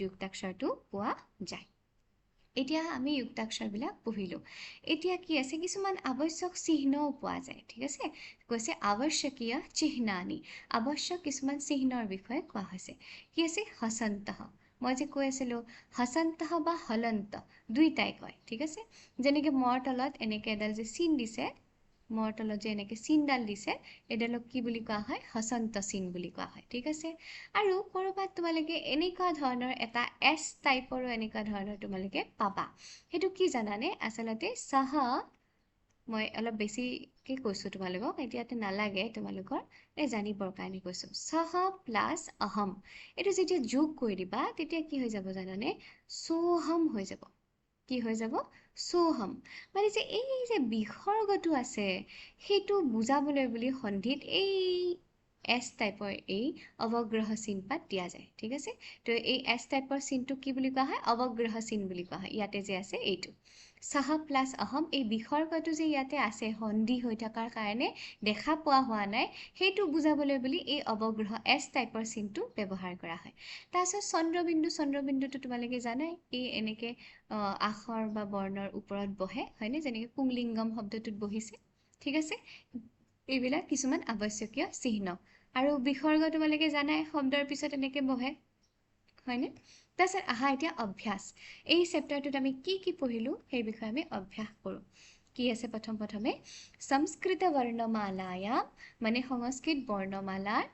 যুক্তাক্ষৰটো পোৱা যায় এতিয়া আমি যুক্তাক্ষৰবিলাক পঢ়িলো এতিয়া কি আছে কিছুমান আৱশ্যক চিহ্নও পোৱা যায় ঠিক আছে কৈছে আৱশ্যকীয় চিহ্নানি আৱশ্যক কিছুমান চিহ্নৰ বিষয়ে কোৱা হৈছে কি আছে হসন্তঃ মই যে কৈ আছিলোঁ হসন্তঃ বা হলন্ত দুইটাই কয় ঠিক আছে যেনেকৈ মৰ তলত এনেকৈ এডাল যে চিন দিছে মৰ তলত যে এনেকৈ চিনডাল দিছে এডালক কি বুলি কোৱা হয় হসন্ত চিন বুলি কোৱা হয় ঠিক আছে আৰু ক'ৰবাত তোমালোকে এনেকুৱা ধৰণৰ এটা এছ টাইপৰো এনেকুৱা ধৰণৰ তোমালোকে পাবা সেইটো কি জানানে আচলতে চাহ মই অলপ বেছিকৈ কৈছোঁ তোমালোকক এতিয়াতে নালাগে তোমালোকৰ জানিবৰ কাৰণে কৈছোঁ চাহ প্লাছ অহম এইটো যেতিয়া যোগ কৰি দিবা তেতিয়া কি হৈ যাব জানানে সোহম হৈ যাব কি হৈ যাব সোহম মানে যে এই যে বিসৰ্গটো আছে সেইটো বুজাবলৈ বুলি সন্ধিত এই এছ টাইপৰ এই অৱগ্ৰহ চিনপাত দিয়া যায় ঠিক আছে তো এই এছ টাইপৰ চিনটো কি বুলি কোৱা হয় অৱগ্ৰহ চিন বুলি কোৱা হয় ইয়াতে যে আছে এইটো চাহ প্লাছ অহম এই বিসৰ্গটো যে ইয়াতে আছে সন্ধি হৈ থকাৰ কাৰণে দেখা পোৱা হোৱা নাই সেইটো বুজাবলৈ বুলি এই অৱগ্ৰহ এছ টাইপৰ চিনটো ব্যৱহাৰ কৰা হয় তাৰপিছত চন্দ্ৰবিন্দুটো তোমালোকে জানাই এই এনেকৈ আখৰ বা বৰ্ণৰ ওপৰত বহে হয়নে যেনেকৈ পুংলিংগম শব্দটোত বহিছে ঠিক আছে এইবিলাক কিছুমান আৱশ্যকীয় চিহ্ন আৰু বিসৰ্গ তোমালোকে জানাই শব্দৰ পিছত এনেকৈ বহে হয়নে তাৰপিছত আহা এতিয়া অভ্যাস এই চেপ্টাৰটোত আমি কি পঢ়িলোঁ সেই বিষয়ে আমি অভ্যাস কৰোঁ কি আছে প্ৰথমে সংস্কৃত বৰ্ণমালায়াম মানে সংস্কৃত বৰ্ণমালাৰ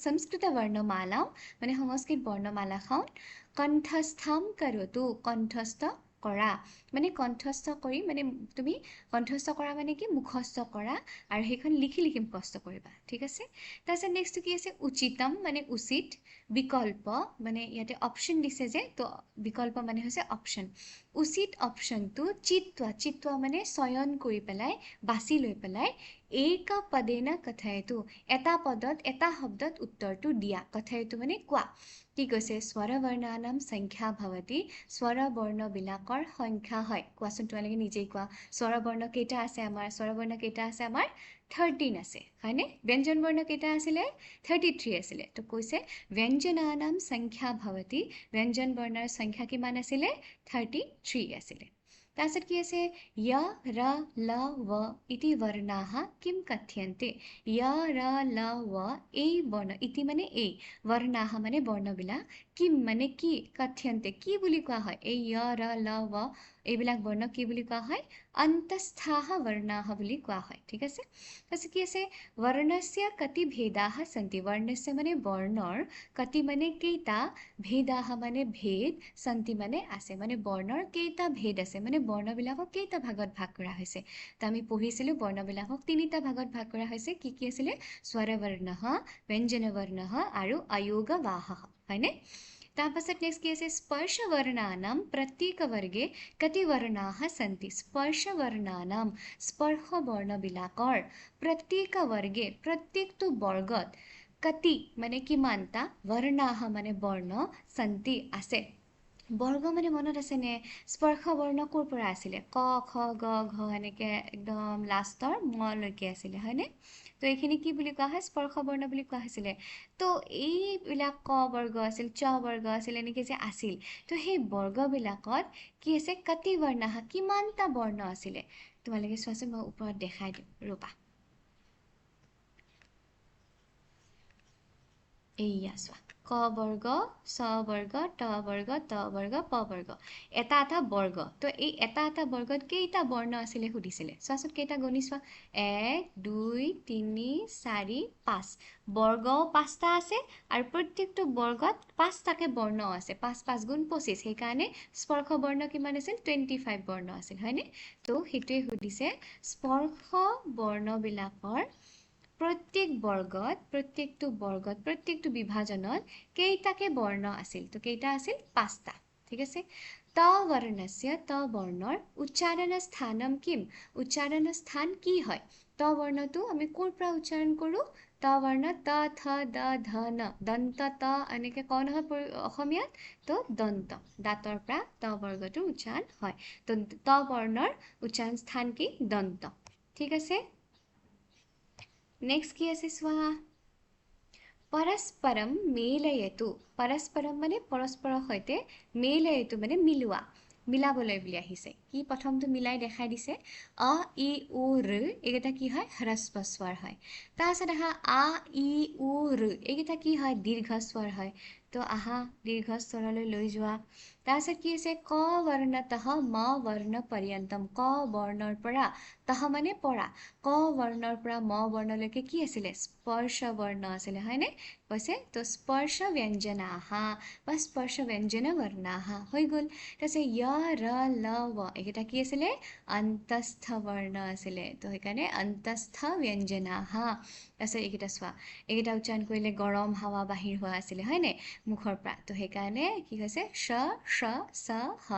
সংস্কৃত বৰ্ণমালাম মানে সংস্কৃত বৰ্ণমালাখন কণ্ঠস্থম কৰোতো কণ্ঠস্থ কৰা মানে কণ্ঠস্থ কৰি মানে তুমি কণ্ঠস্থ কৰা মানে কি মুখস্থ কৰা আৰু সেইখন লিখি মুখস্থ কৰিবা ঠিক আছে তাৰপিছত নেক্সটটো কি আছে উচিতম মানে উচিত বিকল্প মানে ইয়াতে অপশ্যন দিছে যে তো বিকল্প মানে হৈছে অপশ্যন উচিত অপশ্যনটো চিত্তোৱা মানে চয়ন কৰি পেলাই বাছি লৈ পেলাই এইকা পদেনা কথয়তু এটা পদত এটা শব্দত উত্তৰটো দিয়া কথয়তু মানে কোৱা কি কৈছে স্বৰবৰ্ণানাম সংখ্যা ভৱতি স্বৰবৰ্ণবিলাকৰ সংখ্যা হয় কোৱাচোন তোমালোকে নিজেই কোৱা স্বৰবৰ্ণ কেইটা আছে আমাৰ স্বৰবৰ্ণ কেইটা আছে আমাৰ 13 আছে হয়নে ব্যঞ্জন বৰ্ণ কেইটা আছিলে 33 আছিলে তো কৈছে ব্যঞ্জনানাম সংখ্যা ভৱতি ব্যঞ্জন বৰ্ণৰ সংখ্যা কিমান আছিলে 33 আছিলে তাৰপিছত কি আছে य र ल व इति वर्णाः किं कथ्यन्ते य र ल व এই বৰ্ণ ইতি মানে এই वर्णाः মানে বৰ্ণবিলাক কিম মানে কি কথ্যন্তে কি বুলি কোৱা হয় এই य र ल व এইবিলাক বৰ্ণ কি বুলি কোৱা হয় অন্তস্থাः वर्णाः বুলি কোৱা হয় ঠিক আছে তাৰপিছত কি আছে वर्णस्य कति भेदाः सन्ति वर्णस्य মানে বৰ্ণৰ कति মানে কেইটা भेदाः মানে ভেদ सन्ति মানে আছে মানে বৰ্ণৰ কেইটা ভেদ আছে মানে বৰ্ণবিলাকক কেইটা ভাগত ভাগ কৰা হৈছে তো আমি পঢ়িছিলোঁ বৰ্ণবিলাকক তিনিটা ভাগত ভাগ কৰা হৈছে কি আছিলে স্বৰবৰ্ণঃ ব্যঞ্জনবৰ্ণঃ আৰু অয়োগবাহঃ হয়নে তাৰপাছত নেক্সট কি আছে স্পৰ্শবৰ্ণানাম প্ৰত্যেকবৰ্গে কতি বৰ্ণাः সন্তি স্পৰ্শবৰ্ণানাম স্পৰ্শ বৰ্ণবিলাকৰ প্ৰত্যেকবৰ্গে প্ৰত্যেকটো বৰ্গত কতি মানে কিমানটা বৰ্ণাः মানে বৰ্ণ সন্তি আছে বৰ্গ মানে মনত আছেনে স্পৰ্শ বৰ্ণ ক'ৰ পৰা আছিলে ক খ গ ঘ এনেকৈ একদম লাষ্টৰ মলৈকে আছিলে হয়নে তো এইখিনি কি বুলি কোৱা হয় স্পৰ্শ বৰ্ণ বুলি কোৱা হৈছিলে তো এইবিলাক ক বৰ্গ আছিল চ বৰ্গ আছিল এনেকৈ যে আছিল তো সেই বৰ্গবিলাকত কি আছে কতি বৰ্ণাহ কিমানটা বৰ্ণ আছিলে তোমালোকে চোৱাচোন মই ওপৰত দেখাই দিম ৰ'বা এইয়া চোৱা ক বৰ্গ ছ বৰ্গ ট বৰ্গ ত বৰ্গ প বৰ্গ এটা বৰ্গ তো এই এটা বৰ্গত কেইটা বৰ্ণ আছিলে সুধিছিলে চোৱাচোন কেইটা গণি চোৱা 1 2 3 4 5 বৰ্গও 5টা আছে আৰু প্ৰত্যেকটো বৰ্গত 5টাকে বৰ্ণ আছে 5 5 গুণ 25 সেইকাৰণে স্পৰ্শ বৰ্ণ কিমান আছিল 25 বৰ্ণ আছিল হয়নে তো সেইটোৱে সুধিছে স্পৰ্শ বৰ্ণবিলাকৰ প্ৰত্যেকটো বিভাজনত কেইটাকে বৰ্ণ আছিল তো কেইটা আছিল 5টা ঠিক আছে ত বৰ্ণৰ উচ্চাৰণ স্থানম কিম উচ্চাৰণ স্থান কি হয় ত ত বৰ্ণটো আমি ক'ৰ পৰা উচ্চাৰণ কৰোঁ ত বৰ্ণ ত থ দ ধ ন দন্ত ত এনেকৈ কওঁ নহয় অসমীয়াত তো দন্ত দাঁতৰ পৰা ত বৰ্গটো উচ্চাৰণ হয় তো ত বৰ্ণৰ উচ্চাৰণ স্থান কি দন্ত ঠিক আছে নেক্সট কি আছে চোৱা परस्परम मेलयतु परस्परम মানে পৰস্পৰৰ সৈতে মেলয়তু মানে মিলোৱা মিলাবলৈ বুলি আহিছে কি প্ৰথমটো মিলাই দেখাই দিছে অ ই উ ৰ এইকেইটা কি হয় হ্ৰস্ব স্বৰ হয় তাৰপিছত আহা আ ই উ ৰ এইকেইটা কি হয় দীৰ্ঘ স্বৰ হয় তো আহা দীৰ্ঘ স্বৰলৈ লৈ যোৱা তাৰপিছত কি আছে ক বৰ্ণতঃ ম বৰ্ণ পৰ্যন্তম ক বৰ্ণৰ পৰা তহ মানে পৰা ক বৰ্ণৰ পৰা ম বৰ্ণলৈকে কি আছিলে স্পৰ্শ বৰ্ণ আছিলে হয়নে কৈছে তো স্পৰ্শ ব্যঞ্জনাহা বা স্পৰ্শ ব্যঞ্জন বৰ্ণাহা হৈ গ'ল তাৰপিছত য় ৰ ল ৱ এইকেইটা কি আছিলে অন্তস্থ বৰ্ণ আছিলে তো সেইকাৰণে অন্তস্থ ব্যঞ্জনাহা তাৰপিছত এইকেইটা চোৱা এইকেইটা উচ্চাৰণ কৰিলে গৰম হাৱা বাহিৰ হোৱা আছিলে হয়নে মুখৰ পৰা তো সেইকাৰণে কি হৈছে শ শ স হ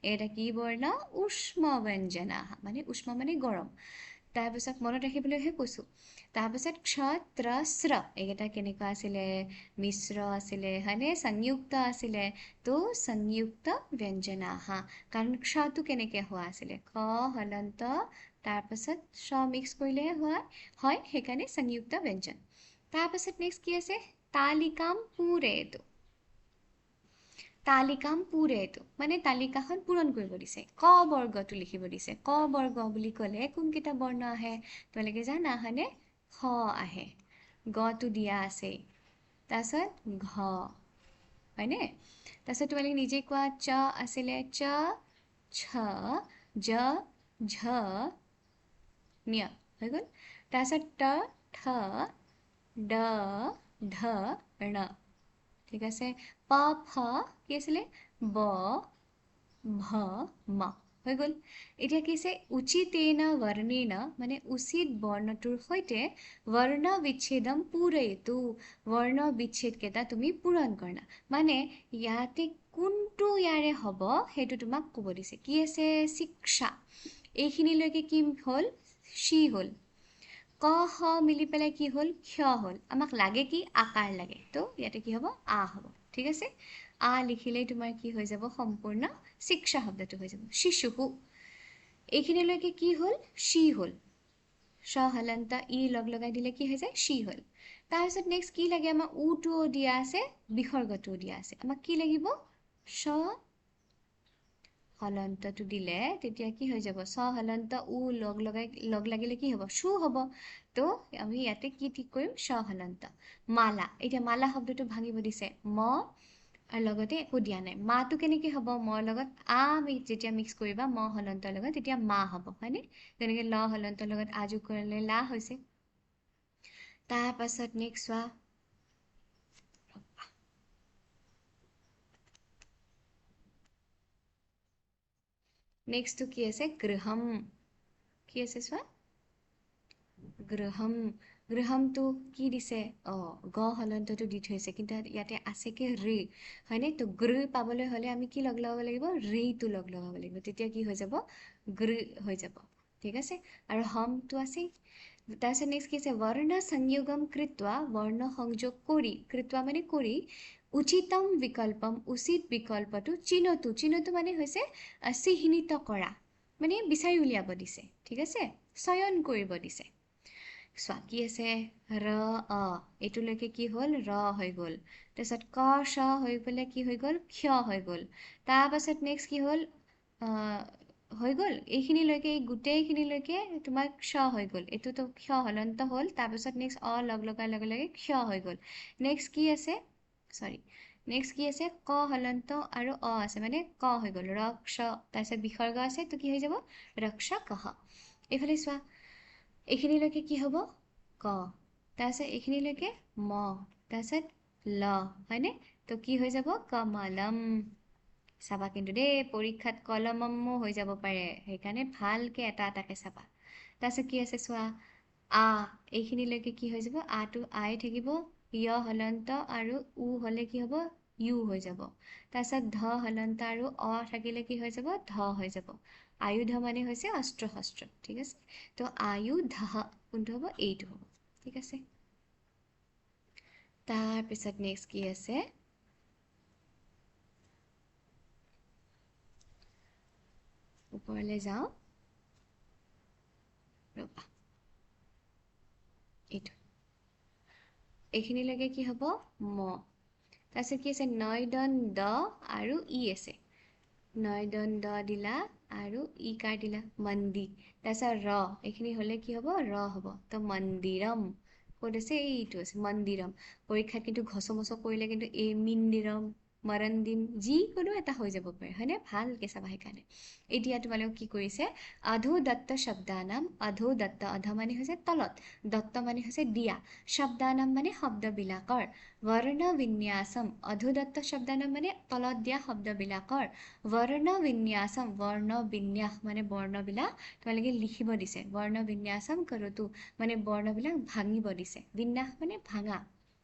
এইকেইটা কি বৰ্ণ উষ্ম ব্যঞ্জনাহা মানে উষ্ম মানে গৰম তাৰপিছত মনত ৰাখিবলৈহে কৈছোঁ তাৰপিছত ক্ষত্ৰ স্ৰ এইকেইটা কেনেকুৱা আছিলে মিশ্ৰ আছিলে হয়নে সংযুক্ত আছিলে তো সংযুক্ত ব্যঞ্জনাহা কাৰণ ক্ষটো কেনেকৈ হোৱা আছিলে খ হলন্ত তাৰপাছত স মিক্স কৰিলে হয় সেইকাৰণে সংযুক্ত ব্যঞ্জন তাৰপাছত নেক্সট কি আছে তালিকাম পুৰেতো তালিকাম পুৰেতো মানে তালিকাখন পূৰণ কৰিব দিছে ক বৰ্গটো লিখিব দিছে ক বৰ্গ বুলি ক'লে কোনকেইটা বৰ্ণ আহে তোমালোকে জানা হয়নে খ আহে গটো দিয়া আছে তাৰপিছত ঘ হয়নে তাৰপিছত তোমালোকে নিজে কোৱা চ আছিলে চ ছ জ ঝ ন্য হৈ গ'ল তাৰপিছত ট ঠ ড ঢ ণ ঠিক আছে প ফ কি আছিলে ব ভ ম হৈ গ'ল এতিয়া কি আছে উচিতেন বৰ্ণেন মানে উচিত বৰ্ণটোৰ সৈতে বৰ্ণ বিচ্ছেদম পুৰয়তু বৰ্ণ বিচ্ছেদকেইটা তুমি পূৰণ কৰা মানে ইয়াতে কোনটো ইয়াৰে হ'ব সেইটো তোমাক ক'ব দিছে কি আছে শিক্ষা এইখিনিলৈকে কি হ'ল চি হ'ল ক খ মিলি পেলাই কি হ'ল ক্ষ হ'ল আমাক লাগে কি আকাৰ লাগে তো ইয়াতে কি হ'ব আ হ'ব ঠিক আছে আ লিখিলেই তোমাৰ কি হৈ যাব সম্পূৰ্ণ শিক্ষা শব্দটো হৈ যাব শিশুহু এইখিনিলৈকে কি হ'ল চি হ'ল স হলন্ত ই লগ লগাই দিলে কি হৈ যায় চি হ'ল তাৰপিছত নেক্সট কি লাগে আমাৰ উটোও দিয়া আছে বিসৰ্গটোও দিয়া আছে আমাক কি লাগিব স হলন্তটো দিলে তেতিয়া কি হৈ যাব স হলন্ত উ লগ লাগিলে কি হ'ব সু হ'ব তো আমি ইয়াতে কি ঠিক কৰিম স হলন্ত মালা এতিয়া মালা শব্দটো ভাঙিব দিছে ম আৰু লগতে একো দিয়া নাই মাটো কেনেকৈ হ'ব মৰ লগত যেতিয়া মিক্স কৰিবা ম হলন্তৰ লগত তেতিয়া মা হ'ব হয়নে যেনেকৈ ল হলন্তৰ লগত আযোগ কৰিলে লা হৈছে তাৰপাছত নেক্সট চোৱা নেক্সটটো কি আছে গৃহম কি আছে চোৱা গৃহমটো কি দিছে গ হলন্তটো দি থৈছে কিন্তু ইয়াতে আছে কি ৰি হয়নে তো গৃহ পাবলৈ হ'লে আমি কি লগ লগাব লাগিব ৰিটো লগ লগাব লাগিব তেতিয়া কি হৈ যাব গৃহ হৈ যাব ঠিক আছে আৰু হমটো আছেই তাৰপিছত নেক্সট কি আছে বৰ্ণ সংযোগম কৃত্বা বৰ্ণ সংযোগ কৃত্বা মানে কৰি উচিতম বিকল্পম উচিত বিকল্পটো চিহ্নটো মানে হৈছে চিহ্নিত কৰা মানে বিচাৰি উলিয়াব দিছে ঠিক আছে চয়ন কৰিব দিছে চোৱা কি আছে ৰ এইটোলৈকে কি হ'ল ৰ হৈ গ'ল তাৰপিছত ক শ হৈ পেলাই কি হৈ গ'ল ক্ষ হৈ গ'ল তাৰপাছত নেক্সট কি হ'ল হৈ গ'ল এইখিনিলৈকে এই গোটেইখিনিলৈকে তোমাৰ ক্ষ হৈ গ'ল এইটোতো ক্ষ হলন্ত হ'ল তাৰপিছত নেক্সট লগ লগাৰ লগে লগে ক্ষ হৈ গ'ল নেক্সট কি আছে নেক্সট কি আছে ক হলন্ত আৰু আছে মানে ক হৈ গ'ল ৰক্ষ তাৰপিছত বিসৰ্গ আছে তো কি হৈ যাব ৰক্ষ কহ এইফালে চোৱা এইখিনিলৈকে কি হ'ব ক তাৰপিছত এইখিনিলৈকে ম তাৰপিছত ল হয়নে তো কি হৈ যাব কমলম চাবা কিন্তু দেই পৰীক্ষাত কলমমো হৈ যাব পাৰে সেইকাৰণে ভালকৈ এটা এটাকৈ চাবা তাৰপিছত কি আছে চোৱা এইখিনিলৈকে কি হৈ যাব আটো আই থাকিব য় হলন্ত আৰু উ হ'লে কি হ'ব ইউ হৈ যাব তাৰপিছত ধ হলন্ত আৰু থাকিলে কি হৈ যাব ধ হৈ যাব আয়ুধ মানে হৈছে অস্ত্ৰ শস্ত্ৰ ঠিক আছে তো আয়ুধ কোনটো হ'ব এইটো হ'ব ঠিক আছে তাৰ পিছত নেক্সট কি আছে ওপৰলৈ যাওঁ ৰবা এইটো এইখিনিলৈকে কি হ'ব ম তাৰপিছত কি আছে নয়দন দ আৰু ই আছে নয়দন দ দিলা আৰু ই কাৰ দিলা মন্দি তাৰপিছত ৰ এইখিনি হ'লে কি হ'ব ৰ হ'ব তো মন্দিৰম ক'ত আছে এইটো আছে মন্দিৰম পৰীক্ষাত কিন্তু ঘচমচ কৰিলে কিন্তু এই মিন্দিৰম মৰন্দিম যিকোনো এটা হৈ যাব পাৰে হয়নে ভালকৈ চাবা সেইকাৰণে এতিয়া তোমালোক কি কৰিছে অধোদত্ত শব্দানাম অধোদত্ত অধ মানে হৈছে তলত দত্ত মানে হৈছে দিয়া শব্দানাম মানে শব্দবিলাকৰ বৰ্ণ বিন্যাসম অধোদত্ত শব্দানাম মানে তলত দিয়া শব্দবিলাকৰ বৰ্ণ বিন্যাসম বৰ্ণ বিন্যাস মানে বৰ্ণবিলাক তোমালোকে লিখিব দিছে বৰ্ণ বিন্যাসম কৰোতো মানে বৰ্ণবিলাক ভাঙিব দিছে বিন্যাস মানে ভাঙা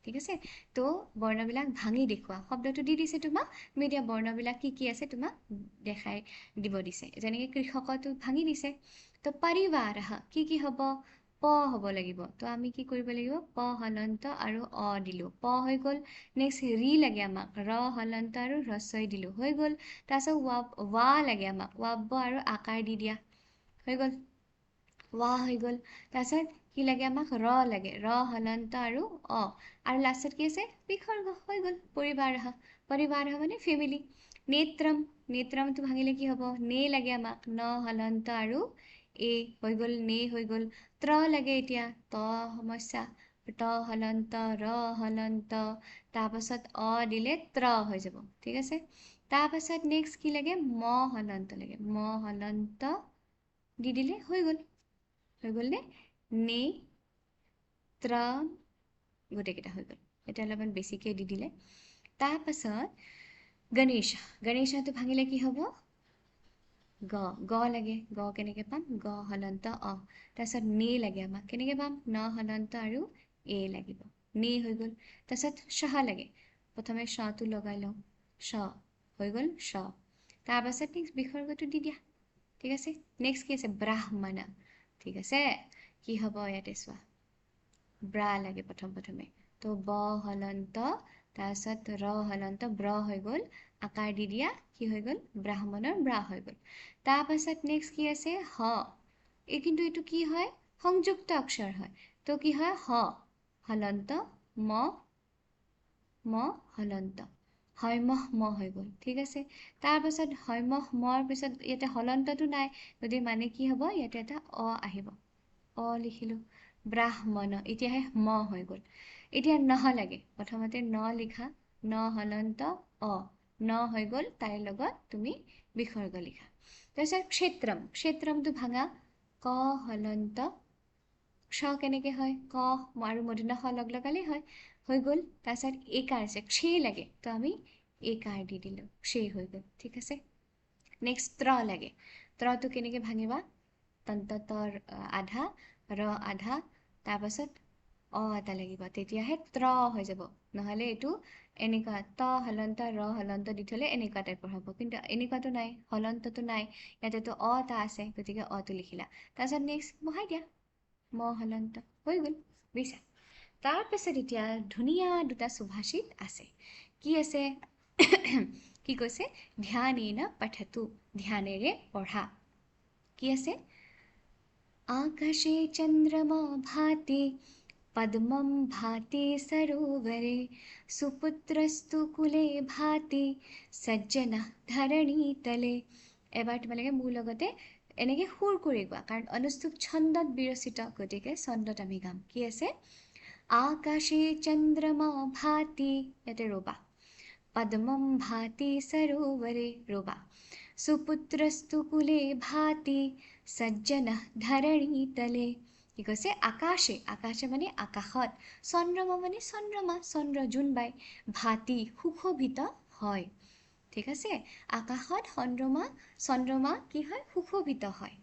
ঠিক আছে তো বৰ্ণবিলাক ভাঙি দেখুৱা শব্দটো দি দিছে তোমাক তুমি এতিয়া বৰ্ণবিলাক কি আছে তোমাক দেখাই দিব দিছে যেনেকৈ কৃষকটো ভাঙি দিছে তো পৰিবাৰ কি হ'ব প হ'ব লাগিব তো আমি কি কৰিব লাগিব প হলন্ত আৰু অ দিলোঁ প হৈ গ'ল নেক্সট ৰি লাগে আমাক ৰ হলন্ত আৰু হ্ৰস্বই দিলোঁ হৈ গ'ল তাৰপিছত ৱা লাগে আমাক ৱাব আৰু আকাৰ দি দিয়া হৈ গ'ল ৱা হৈ গ'ল তাৰপিছত কি লাগে আমাক ৰ লাগে ৰ হলন্ত আৰু অ আৰু লাষ্টত কি আছে বিসৰ্গ হৈ গ'ল পৰিবাৰ মানে ফেমিলি নেত্ৰমটো ভাঙিলে কি হ'ব নে লাগে আমাক ন হলন্ত আৰু এ হৈ গ'ল নে হৈ গ'ল ত্ৰ লাগে এতিয়া ত সমস্যা ত হলন্ত ৰ হলন্ত তাৰপাছত অ দিলে ত্ৰ হৈ যাব ঠিক আছে তাৰপাছত নেক্সট কি লাগে ম হলন্ত লাগে ম হলন্ত দি দিলে হৈ গ'ল নে নে ত্ৰ গোটেইকেইটা হৈ গ'ল এতিয়া অলপমান বেছিকৈ দি দিলে তাৰপাছত গণেশটো ভাঙিলে কি হ'ব গ লাগে গ কেনেকৈ পাম গ হলন্ত অ তাৰপিছত নে লাগে আমাক কেনেকৈ পাম ন হলন্ত আৰু এ লাগিব নে হৈ গ'ল তাৰপিছত শ লাগে প্ৰথমে শটো লগাই লওঁ শ হৈ গ'ল শ তাৰপাছত নেক্সট বিসৰ্গটো দি দিয়া ঠিক আছে নেক্সট কি আছে ব্ৰাহ্মণ ঠিক আছে কি হ'ব ইয়াতে চোৱা ব্ৰা লাগে প্ৰথমে তো ব হলন্ত তাৰপিছত ৰ হলন্ত ব্ৰ হৈ গ'ল আকাৰ দি দিয়া কি হৈ গ'ল ব্ৰাহ্মণৰ ব্ৰা হৈ গ'ল তাৰপাছত নেক্সট কি আছে হ এই কিন্তু এইটো কি হয় সংযুক্ত অক্ষৰ হয় তো কি হয় হ হলন্ত ম হলন্ত হৈমহ ম হৈ গ'ল ঠিক আছে তাৰপাছত হৈমহ মৰ পিছত ইয়াতে হলন্তটো নাই গতিকে মানে কি হ'ব ইয়াতে এটা অ আহিব অ লিখিলোঁ ব্ৰাহ্মণ এতিয়াহে ম হৈ গ'ল এতিয়া নহ লাগে প্ৰথমতে ন লিখা ন হলন্ত অ ন হৈ গ'ল তাইৰ লগত তুমি বিসৰ্গ লিখা তাৰপিছত ক্ষেত্ৰমটো ভাঙা ক হলন্ত ক্ষ কেনেকৈ হয় ক আৰু মূৰ্ধন্য ষ লগালেই হয় হৈ গ'ল তাৰপিছত এইকাৰ আছে ক্ষে লাগে তো আমি এইকাৰ দি দিলোঁ ক্ষে হৈ গ'ল ঠিক আছে নেক্সট ত্ৰ লাগে ত্ৰটো কেনেকৈ ভাঙিবা তন্তৰ আধা ৰ আধা তাৰপাছত অ এটা লাগিব তেতিয়াহে ত্ৰ হৈ যাব নহ'লে এইটো এনেকুৱা ত হলন্ত ৰ হলন্ত দি থ'লে এনেকুৱা টাইপৰ হ'ব কিন্তু এনেকুৱাতো নাই হলন্তটো নাই ইয়াতেতো অ এটা আছে গতিকে অটো লিখিলা তাৰপিছত নেক্সট বহাই দিয়া ম হলন্ত হৈ গ'ল বুজিছা তাৰপিছত এতিয়া ধুনীয়া দুটা সুভাষিত আছে কি আছে কি কৈছে ধ্যানেন পঠতু ধ্যানেৰে পঢ়া কি আছে আকাশে চন্দ্रमा ভাতি পদ্মম ভাতি সৰোবৰে সুপুত্ৰস্তু কুলে ভাতি সজ্জনা ধৰণী তলে এবাৰ তোমালোকে মোৰ লগতে এনেকৈ সুৰ কৰি গোৱা কাৰণ অনুষ্ঠুপ ছন্দত বিৰচিত গতিকে ছন্দত আমি গাম কি আছে আকাশে চন্দ্रमा ভাতি ইয়াতে ৰ'বা পদ্মম ভাতি সৰোবৰে ৰ'বা সুপুত্ৰস্তু কুলে ভাতি সজ্জন ধৰণী তলে কি কৈছে আকাশে মানে আকাশত চন্দ্ৰমা মানে চন্দ্ৰ জোনবাই ভাতি সুশোভিত হয় ঠিক আছে আকাশত চন্দ্ৰমা কি হয় সুশোভিত হয়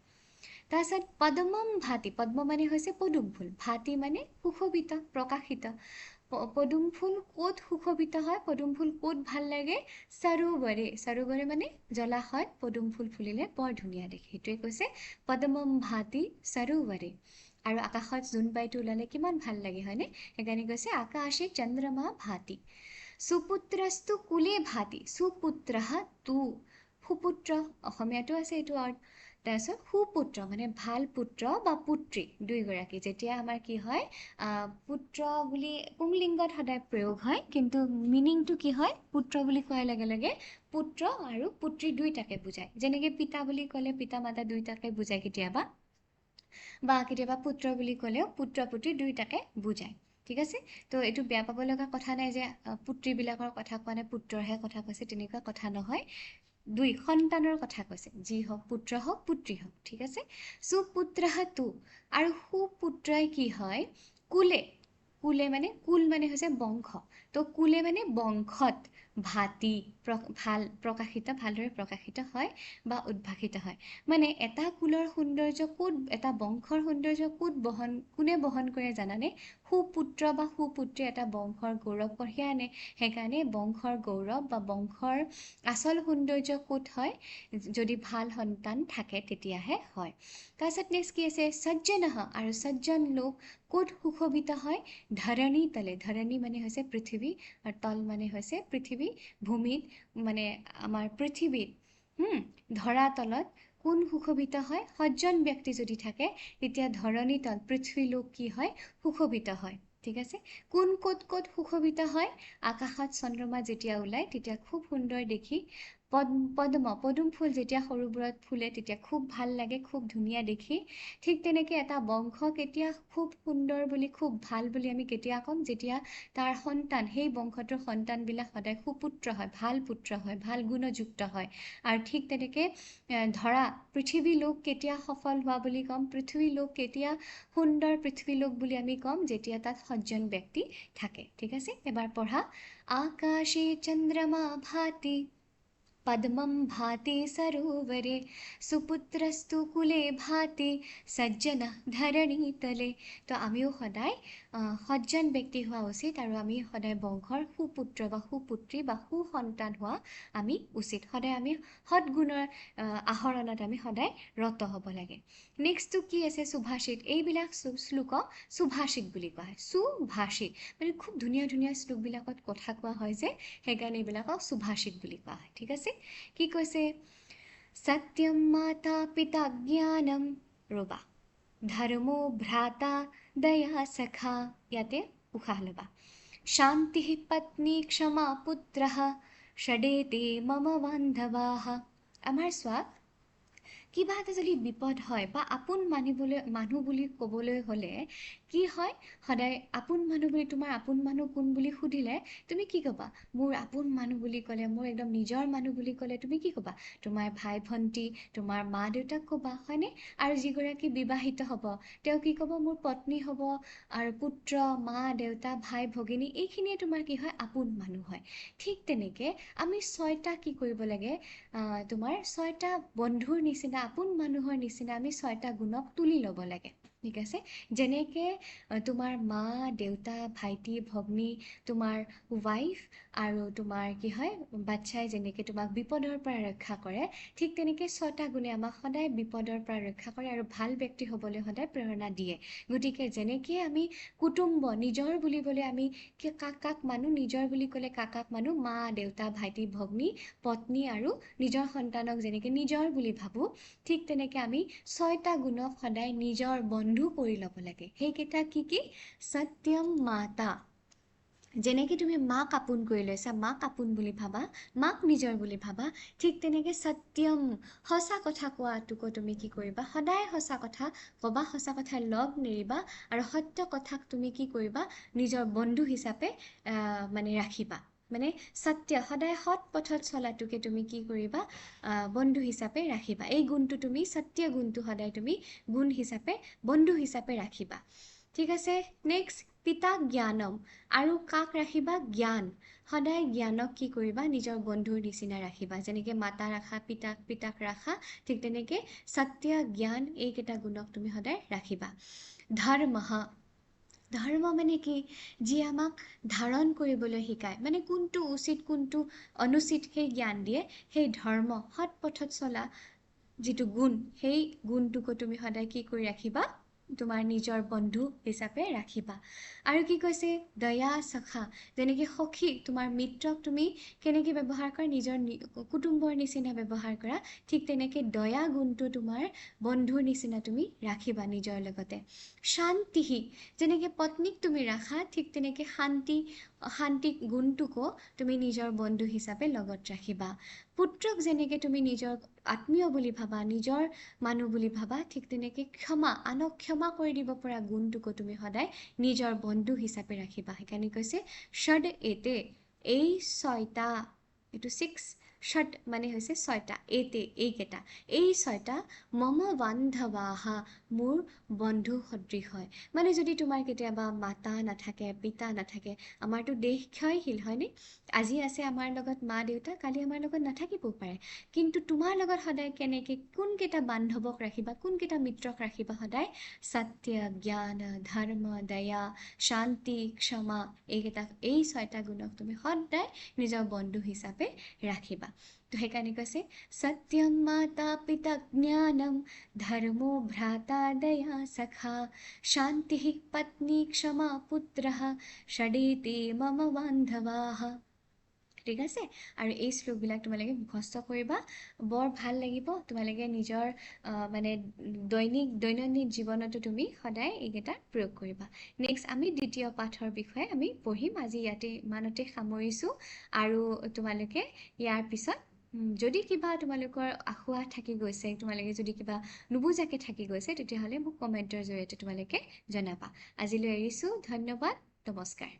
তাৰপিছত পদ্মম ভাতি পদ্ম মানে হৈছে পদুম ফুল ভাতি মানে সুশোভিত প্ৰকাশিত পদুম ফুল ক'ত সুশোভিত হয় পদুম ফুল ক'ত ভাল লাগে সৰোবৰে মানে জলাশয়ত পদুম ফুল ফুলিলে বৰ ধুনীয়া দেখে সেইটোৱে কৈছে পদ্মম ভাতি সৰোবৰে আৰু আকাশত জোনবাইটো ওলালে কিমান ভাল লাগে হয়নে সেইকাৰণে কৈছে আকাশে চন্দ্ৰমা ভাতি সুপুত্ৰস্তু কুলে ভাতি সুপুত্ৰঃ তু সুপুত্ৰ অসমীয়াটো আছে এইটো অৰ্থ তাৰপিছত সুপুত্ৰ মানে ভাল পুত্ৰ বা পুত্ৰী দুইগৰাকী যেতিয়া আমাৰ কি হয় পুত্ৰ বুলি পুংলিংগত সদায় প্ৰয়োগ হয় কিন্তু মিনিংটো কি হয় পুত্ৰ বুলি কোৱাৰ লগে লগে পুত্ৰ আৰু পুত্ৰী দুইটাকে বুজায় যেনেকৈ পিতা বুলি ক'লে পিতা মাতা দুইটাকে বুজায় কেতিয়াবা বা কেতিয়াবা পুত্ৰ বুলি ক'লেও পুত্ৰ পুত্ৰী দুইটাকে বুজায় ঠিক আছে তো এইটো বেয়া পাব লগা কথা নাই যে পুত্ৰীবিলাকৰ কথা কোৱা নাই পুত্ৰৰহে কথা কৈছে তেনেকুৱা কথা নহয় দুই সন্তানৰ কথা কৈছে যি হওক পুত্ৰ হওক পুত্ৰী হওক ঠিক আছে সুপুত্ৰঃ তু আৰু সুপুত্ৰই কি হয় কুলে কুলে মানে কুল মানে হৈছে বংশ তো কুলে মানে বংশত ভাতি ভাল প্ৰকাশিত ভালদৰে প্ৰকাশিত হয় বা উদ্ভাসিত হয় মানে এটা কুলৰ সৌন্দৰ্য ক'ত এটা বংশৰ সৌন্দৰ্য কোনে বহন কৰে জানানে সুপুত্ৰ বা সুপুত্ৰী এটা বংশৰ গৌৰৱ কঢ়িয়াই আনে সেইকাৰণে বংশৰ গৌৰৱ বা বংশৰ আচল সৌন্দৰ্য ক'ত হয় যদি ভাল সন্তান থাকে তেতিয়াহে হয় তাৰপিছত নেক্সট কি আছে সজ্জনঃ আৰু সজ্জন লোক ক'ত সুশোভিত হয় ধৰণী তলে ধৰণী মানে হৈছে পৃথিৱী আৰু তল মানে হৈছে পৃথিৱী ভূমিত মানে আমাৰ পৃথিৱীত ধৰা তলত কোন সুশোভিত হয় সজ্জন ব্যক্তি যদি থাকে তেতিয়া ধৰণী তল পৃথিৱী লোক কি হয় সুশোভিত হয় ঠিক আছে কোন ক'ত সুশোভিত হয় আকাশত চন্দ্ৰমা যেতিয়া ওলায় তেতিয়া খুব সুন্দৰ দেখি পদুম ফুল যেতিয়া সৰুবোৰত ফুলে তেতিয়া খুব ভাল লাগে খুব ধুনীয়া দেখি ঠিক তেনেকৈ এটা বংশ কেতিয়া খুব সুন্দৰ বুলি খুব ভাল বুলি আমি কেতিয়া ক'ম যেতিয়া তাৰ সন্তান সেই বংশটোৰ সন্তানবিলাক সদায় সুপুত্ৰ হয় ভাল গুণযুক্ত হয় আৰু ঠিক তেনেকৈ ধৰা পৃথিৱী লোক কেতিয়া সফল হোৱা বুলি ক'ম পৃথিৱী লোক কেতিয়া সুন্দৰ পৃথিৱী লোক বুলি আমি ক'ম যেতিয়া তাত সজ্জন ব্যক্তি থাকে ঠিক আছে এবাৰ পঢ়া আকাশে চন্দ্ৰমা ভাতি পদ্মম ভাতি সৰোবৰে সুপুত্ৰস্তু কুলে ভাতি সজ্জন ধৰণী তলে তো আমিও সদায় সজ্জন ব্যক্তি হোৱা উচিত আৰু আমি সদায় বংশৰ সুপুত্ৰ বা সুপুত্ৰী বা সুসন্তান হোৱা আমি উচিত সদায় আমি সৎগুণৰ আহৰণত আমি সদায় ৰত হ'ব লাগে নেক্সটটো কি আছে সুভাষিত এইবিলাক শ্লোকক সুভাষিত বুলি কোৱা হয় সুভাষিত মানে খুব ধুনীয়া ধুনীয়া শ্লোকবিলাকত কথা কোৱা হয় যে সেইকাৰণে এইবিলাকক সুভাষিত বুলি কোৱা হয় ঠিক আছে কি কৈছে সত্যম মাতা পিতা জ্ঞানম ৰবা ধৰ্মো ভ্ৰাতা দয়া সখা ইয়াতে উশাহ ল'বা শান্তি পত্নী ক্ষমা পুত্ৰঃ ষডেতে মম বান্ধৱাঃ আমাৰ চোৱা কিবা এটা যদি বিপদ হয় বা আপোন মানুহ বুলি ক'বলৈ হ'লে কি হয় সদায় আপোন মানুহ বুলি তোমাৰ আপোন মানুহ কোন বুলি সুধিলে তুমি কি ক'বা মোৰ আপোন মানুহ বুলি ক'লে মোৰ একদম নিজৰ মানুহ বুলি ক'লে তুমি কি ক'বা তোমাৰ ভাই ভণ্টি তোমাৰ মা দেউতাক ক'বা হয়নে আৰু যিগৰাকী বিবাহিত হ'ব তেওঁ কি ক'ব মোৰ পত্নী হ'ব আৰু পুত্ৰ মা দেউতা ভাই ভগিনী এইখিনিয়ে তোমাৰ কি হয় আপোন মানুহ হয় ঠিক তেনেকৈ আমি ছয়টা কি কৰিব লাগে তোমাৰ ছয়টা বন্ধুৰ নিচিনা আপোন মানুহৰ নিচিনা আমি ছয়টা গুণক তুলি ল'ব লাগে ঠিক আছে যেনেকৈ তোমাৰ মা দেউতা ভাইটি ভগ্নী তোমাৰ ৱাইফ আৰু তোমাৰ কি হয় বাচ্ছাই যেনেকৈ তোমাক বিপদৰ পৰা ৰক্ষা কৰে ঠিক তেনেকৈ ছয়টা গুণে আমাক সদায় বিপদৰ পৰা ৰক্ষা কৰে আৰু ভাল ব্যক্তি হ'বলৈ সদায় প্ৰেৰণা দিয়ে গতিকে যেনেকৈ আমি কুটুম্ব নিজৰ বুলিবলৈ আমি কাক মানো নিজৰ বুলি ক'লে কাক মানো মা দেউতা ভাইটি ভগ্নী পত্নী আৰু নিজৰ সন্তানক যেনেকৈ নিজৰ বুলি ভাবোঁ ঠিক তেনেকৈ আমি ছয়টা গুণক সদায় নিজৰ বন্ধু কৰি ল'ব লাগে সেইকেইটা কি সত্যম মাতা যেনেকৈ তুমি মাক আপোন কৰি লৈছা মাক আপোন বুলি ভাবা মাক নিজৰ বুলি ভাবা ঠিক তেনেকৈ সত্যম সঁচা কথা কোৱাটোকো তুমি কি কৰিবা সদায় সঁচা কথা ক'বা সঁচা কথা লগ নেৰিবা আৰু সত্য কথাক তুমি কি কৰিবা নিজৰ বন্ধু হিচাপে মানে ৰাখিবা মানে সত্য সদায় সৎ পথত চলাটোকে তুমি কি কৰিবা বন্ধু হিচাপে ৰাখিবা এই গুণটো তুমি সত্য গুণটো সদায় তুমি গুণ হিচাপে বন্ধু হিচাপে ৰাখিবা ঠিক আছে নেক্সট পিতা জ্ঞানম আৰু কাক ৰাখিবা জ্ঞান সদায় জ্ঞানক কি কৰিবা নিজৰ বন্ধুৰ নিচিনা ৰাখিবা যেনেকৈ মাতা ৰাখা পিতাক ৰাখা ঠিক তেনেকৈ সত্য জ্ঞান এইকেইটা গুণক তুমি সদায় ৰাখিবা ধৰ্ম মানে কি যি আমাক ধাৰণ কৰিবলৈ শিকায় মানে কোনটো উচিত কোনটো অনুচিত সেই জ্ঞান দিয়ে সেই ধৰ্ম সৎ পথত চলা যিটো গুণ সেই গুণটোকো তুমি সদায় কি কৰি ৰাখিবা তোমাৰ নিজৰ বন্ধু হিচাপে ৰাখিবা। আৰু কি কৈছে দয়া সখা, যেনেকৈ সখী তোমাৰ মিত্ৰক তুমি কেনেকৈ ব্যৱহাৰ কৰা, নিজৰ কুটুম্বৰ নিচিনা ব্যৱহাৰ কৰা, ঠিক তেনেকৈ দয়া গুণটো তোমাৰ বন্ধুৰ নিচিনা তুমি ৰাখিবা নিজৰ লগতে। শান্তিহি, যেনেকৈ পত্নীক তুমি ৰাখা ঠিক তেনেকৈ শান্তি গুণটোকো তুমি নিজৰ বন্ধু হিচাপে লগত ৰাখিবা। পুত্ৰক যেনেকৈ তুমি নিজৰ আত্মীয় বুলি ভাবা, নিজৰ মানুহ বুলি ভাবা, ঠিক তেনেকৈ আনক ক্ষমা কৰি দিব পৰা গুণটোকো তুমি সদায় নিজৰ বন্ধু হিচাপে ৰাখিবা। সেইকাৰণে কৈছে ষড এতে, এই ছয়টা, এইটো 6, ষড মানে হৈছে ছয়টা, এতে এইকেইটা, এই ছয়টা মম বান্ধৱাহা মোৰ বন্ধু সদৃশ হয়। মানে যদি তোমাৰ কেতিয়াবা মাতা নাথাকে, পিতা নাথাকে, আমাৰতো দেহ ক্ষয়শীল হয়নে, আজি আছে আমাৰ লগত মা দেউতা, কালি আমাৰ লগত নাথাকিবও পাৰে, কিন্তু তোমাৰ লগত সদায় কেনেকৈ কোনকেইটা বান্ধৱক ৰাখিবা, কোনকেইটা মিত্ৰক ৰাখিবা সদায়, সত্য, জ্ঞান, ধৰ্ম, দয়া, শান্তি, ক্ষমা, এই ছয়টা গুণক তুমি সদায় নিজৰ বন্ধু হিচাপে ৰাখিবা। তো সেইকাৰণে কৈছে সত্যম মাতা পিতা জ্ঞানম ধৰ্মো ভ্ৰাতা দয়া সখা শান্তি পত্নী ক্ষমা পুত্ৰ ষডেতে মম বান্ধৱাহ। ঠিক আছে, আৰু এই শ্লোকবিলাক তোমালোকে মুখস্থ কৰিবা, বৰ ভাল লাগিব। তোমালোকে নিজৰ মানে দৈনন্দিন জীৱনতো তুমি সদায় এইকেইটা প্ৰয়োগ কৰিবা। নেক্সট আমি দ্বিতীয় পাঠৰ বিষয়ে আমি পঢ়িম। আজি ইয়াতে ইমানতে সামৰিছোঁ, আৰু তোমালোকে ইয়াৰ পিছত যদি কিবা তোমালোকৰ আখোৱা থাকি গৈছে, তোমালোকে যদি কিবা নুবুজাকৈ থাকি গৈছে, তেতিয়াহ'লে মোক কমেণ্টৰ জৰিয়তে তোমালোকে জনাবা। আজিলৈ এৰিছোঁ, ধন্যবাদ, নমস্কাৰ।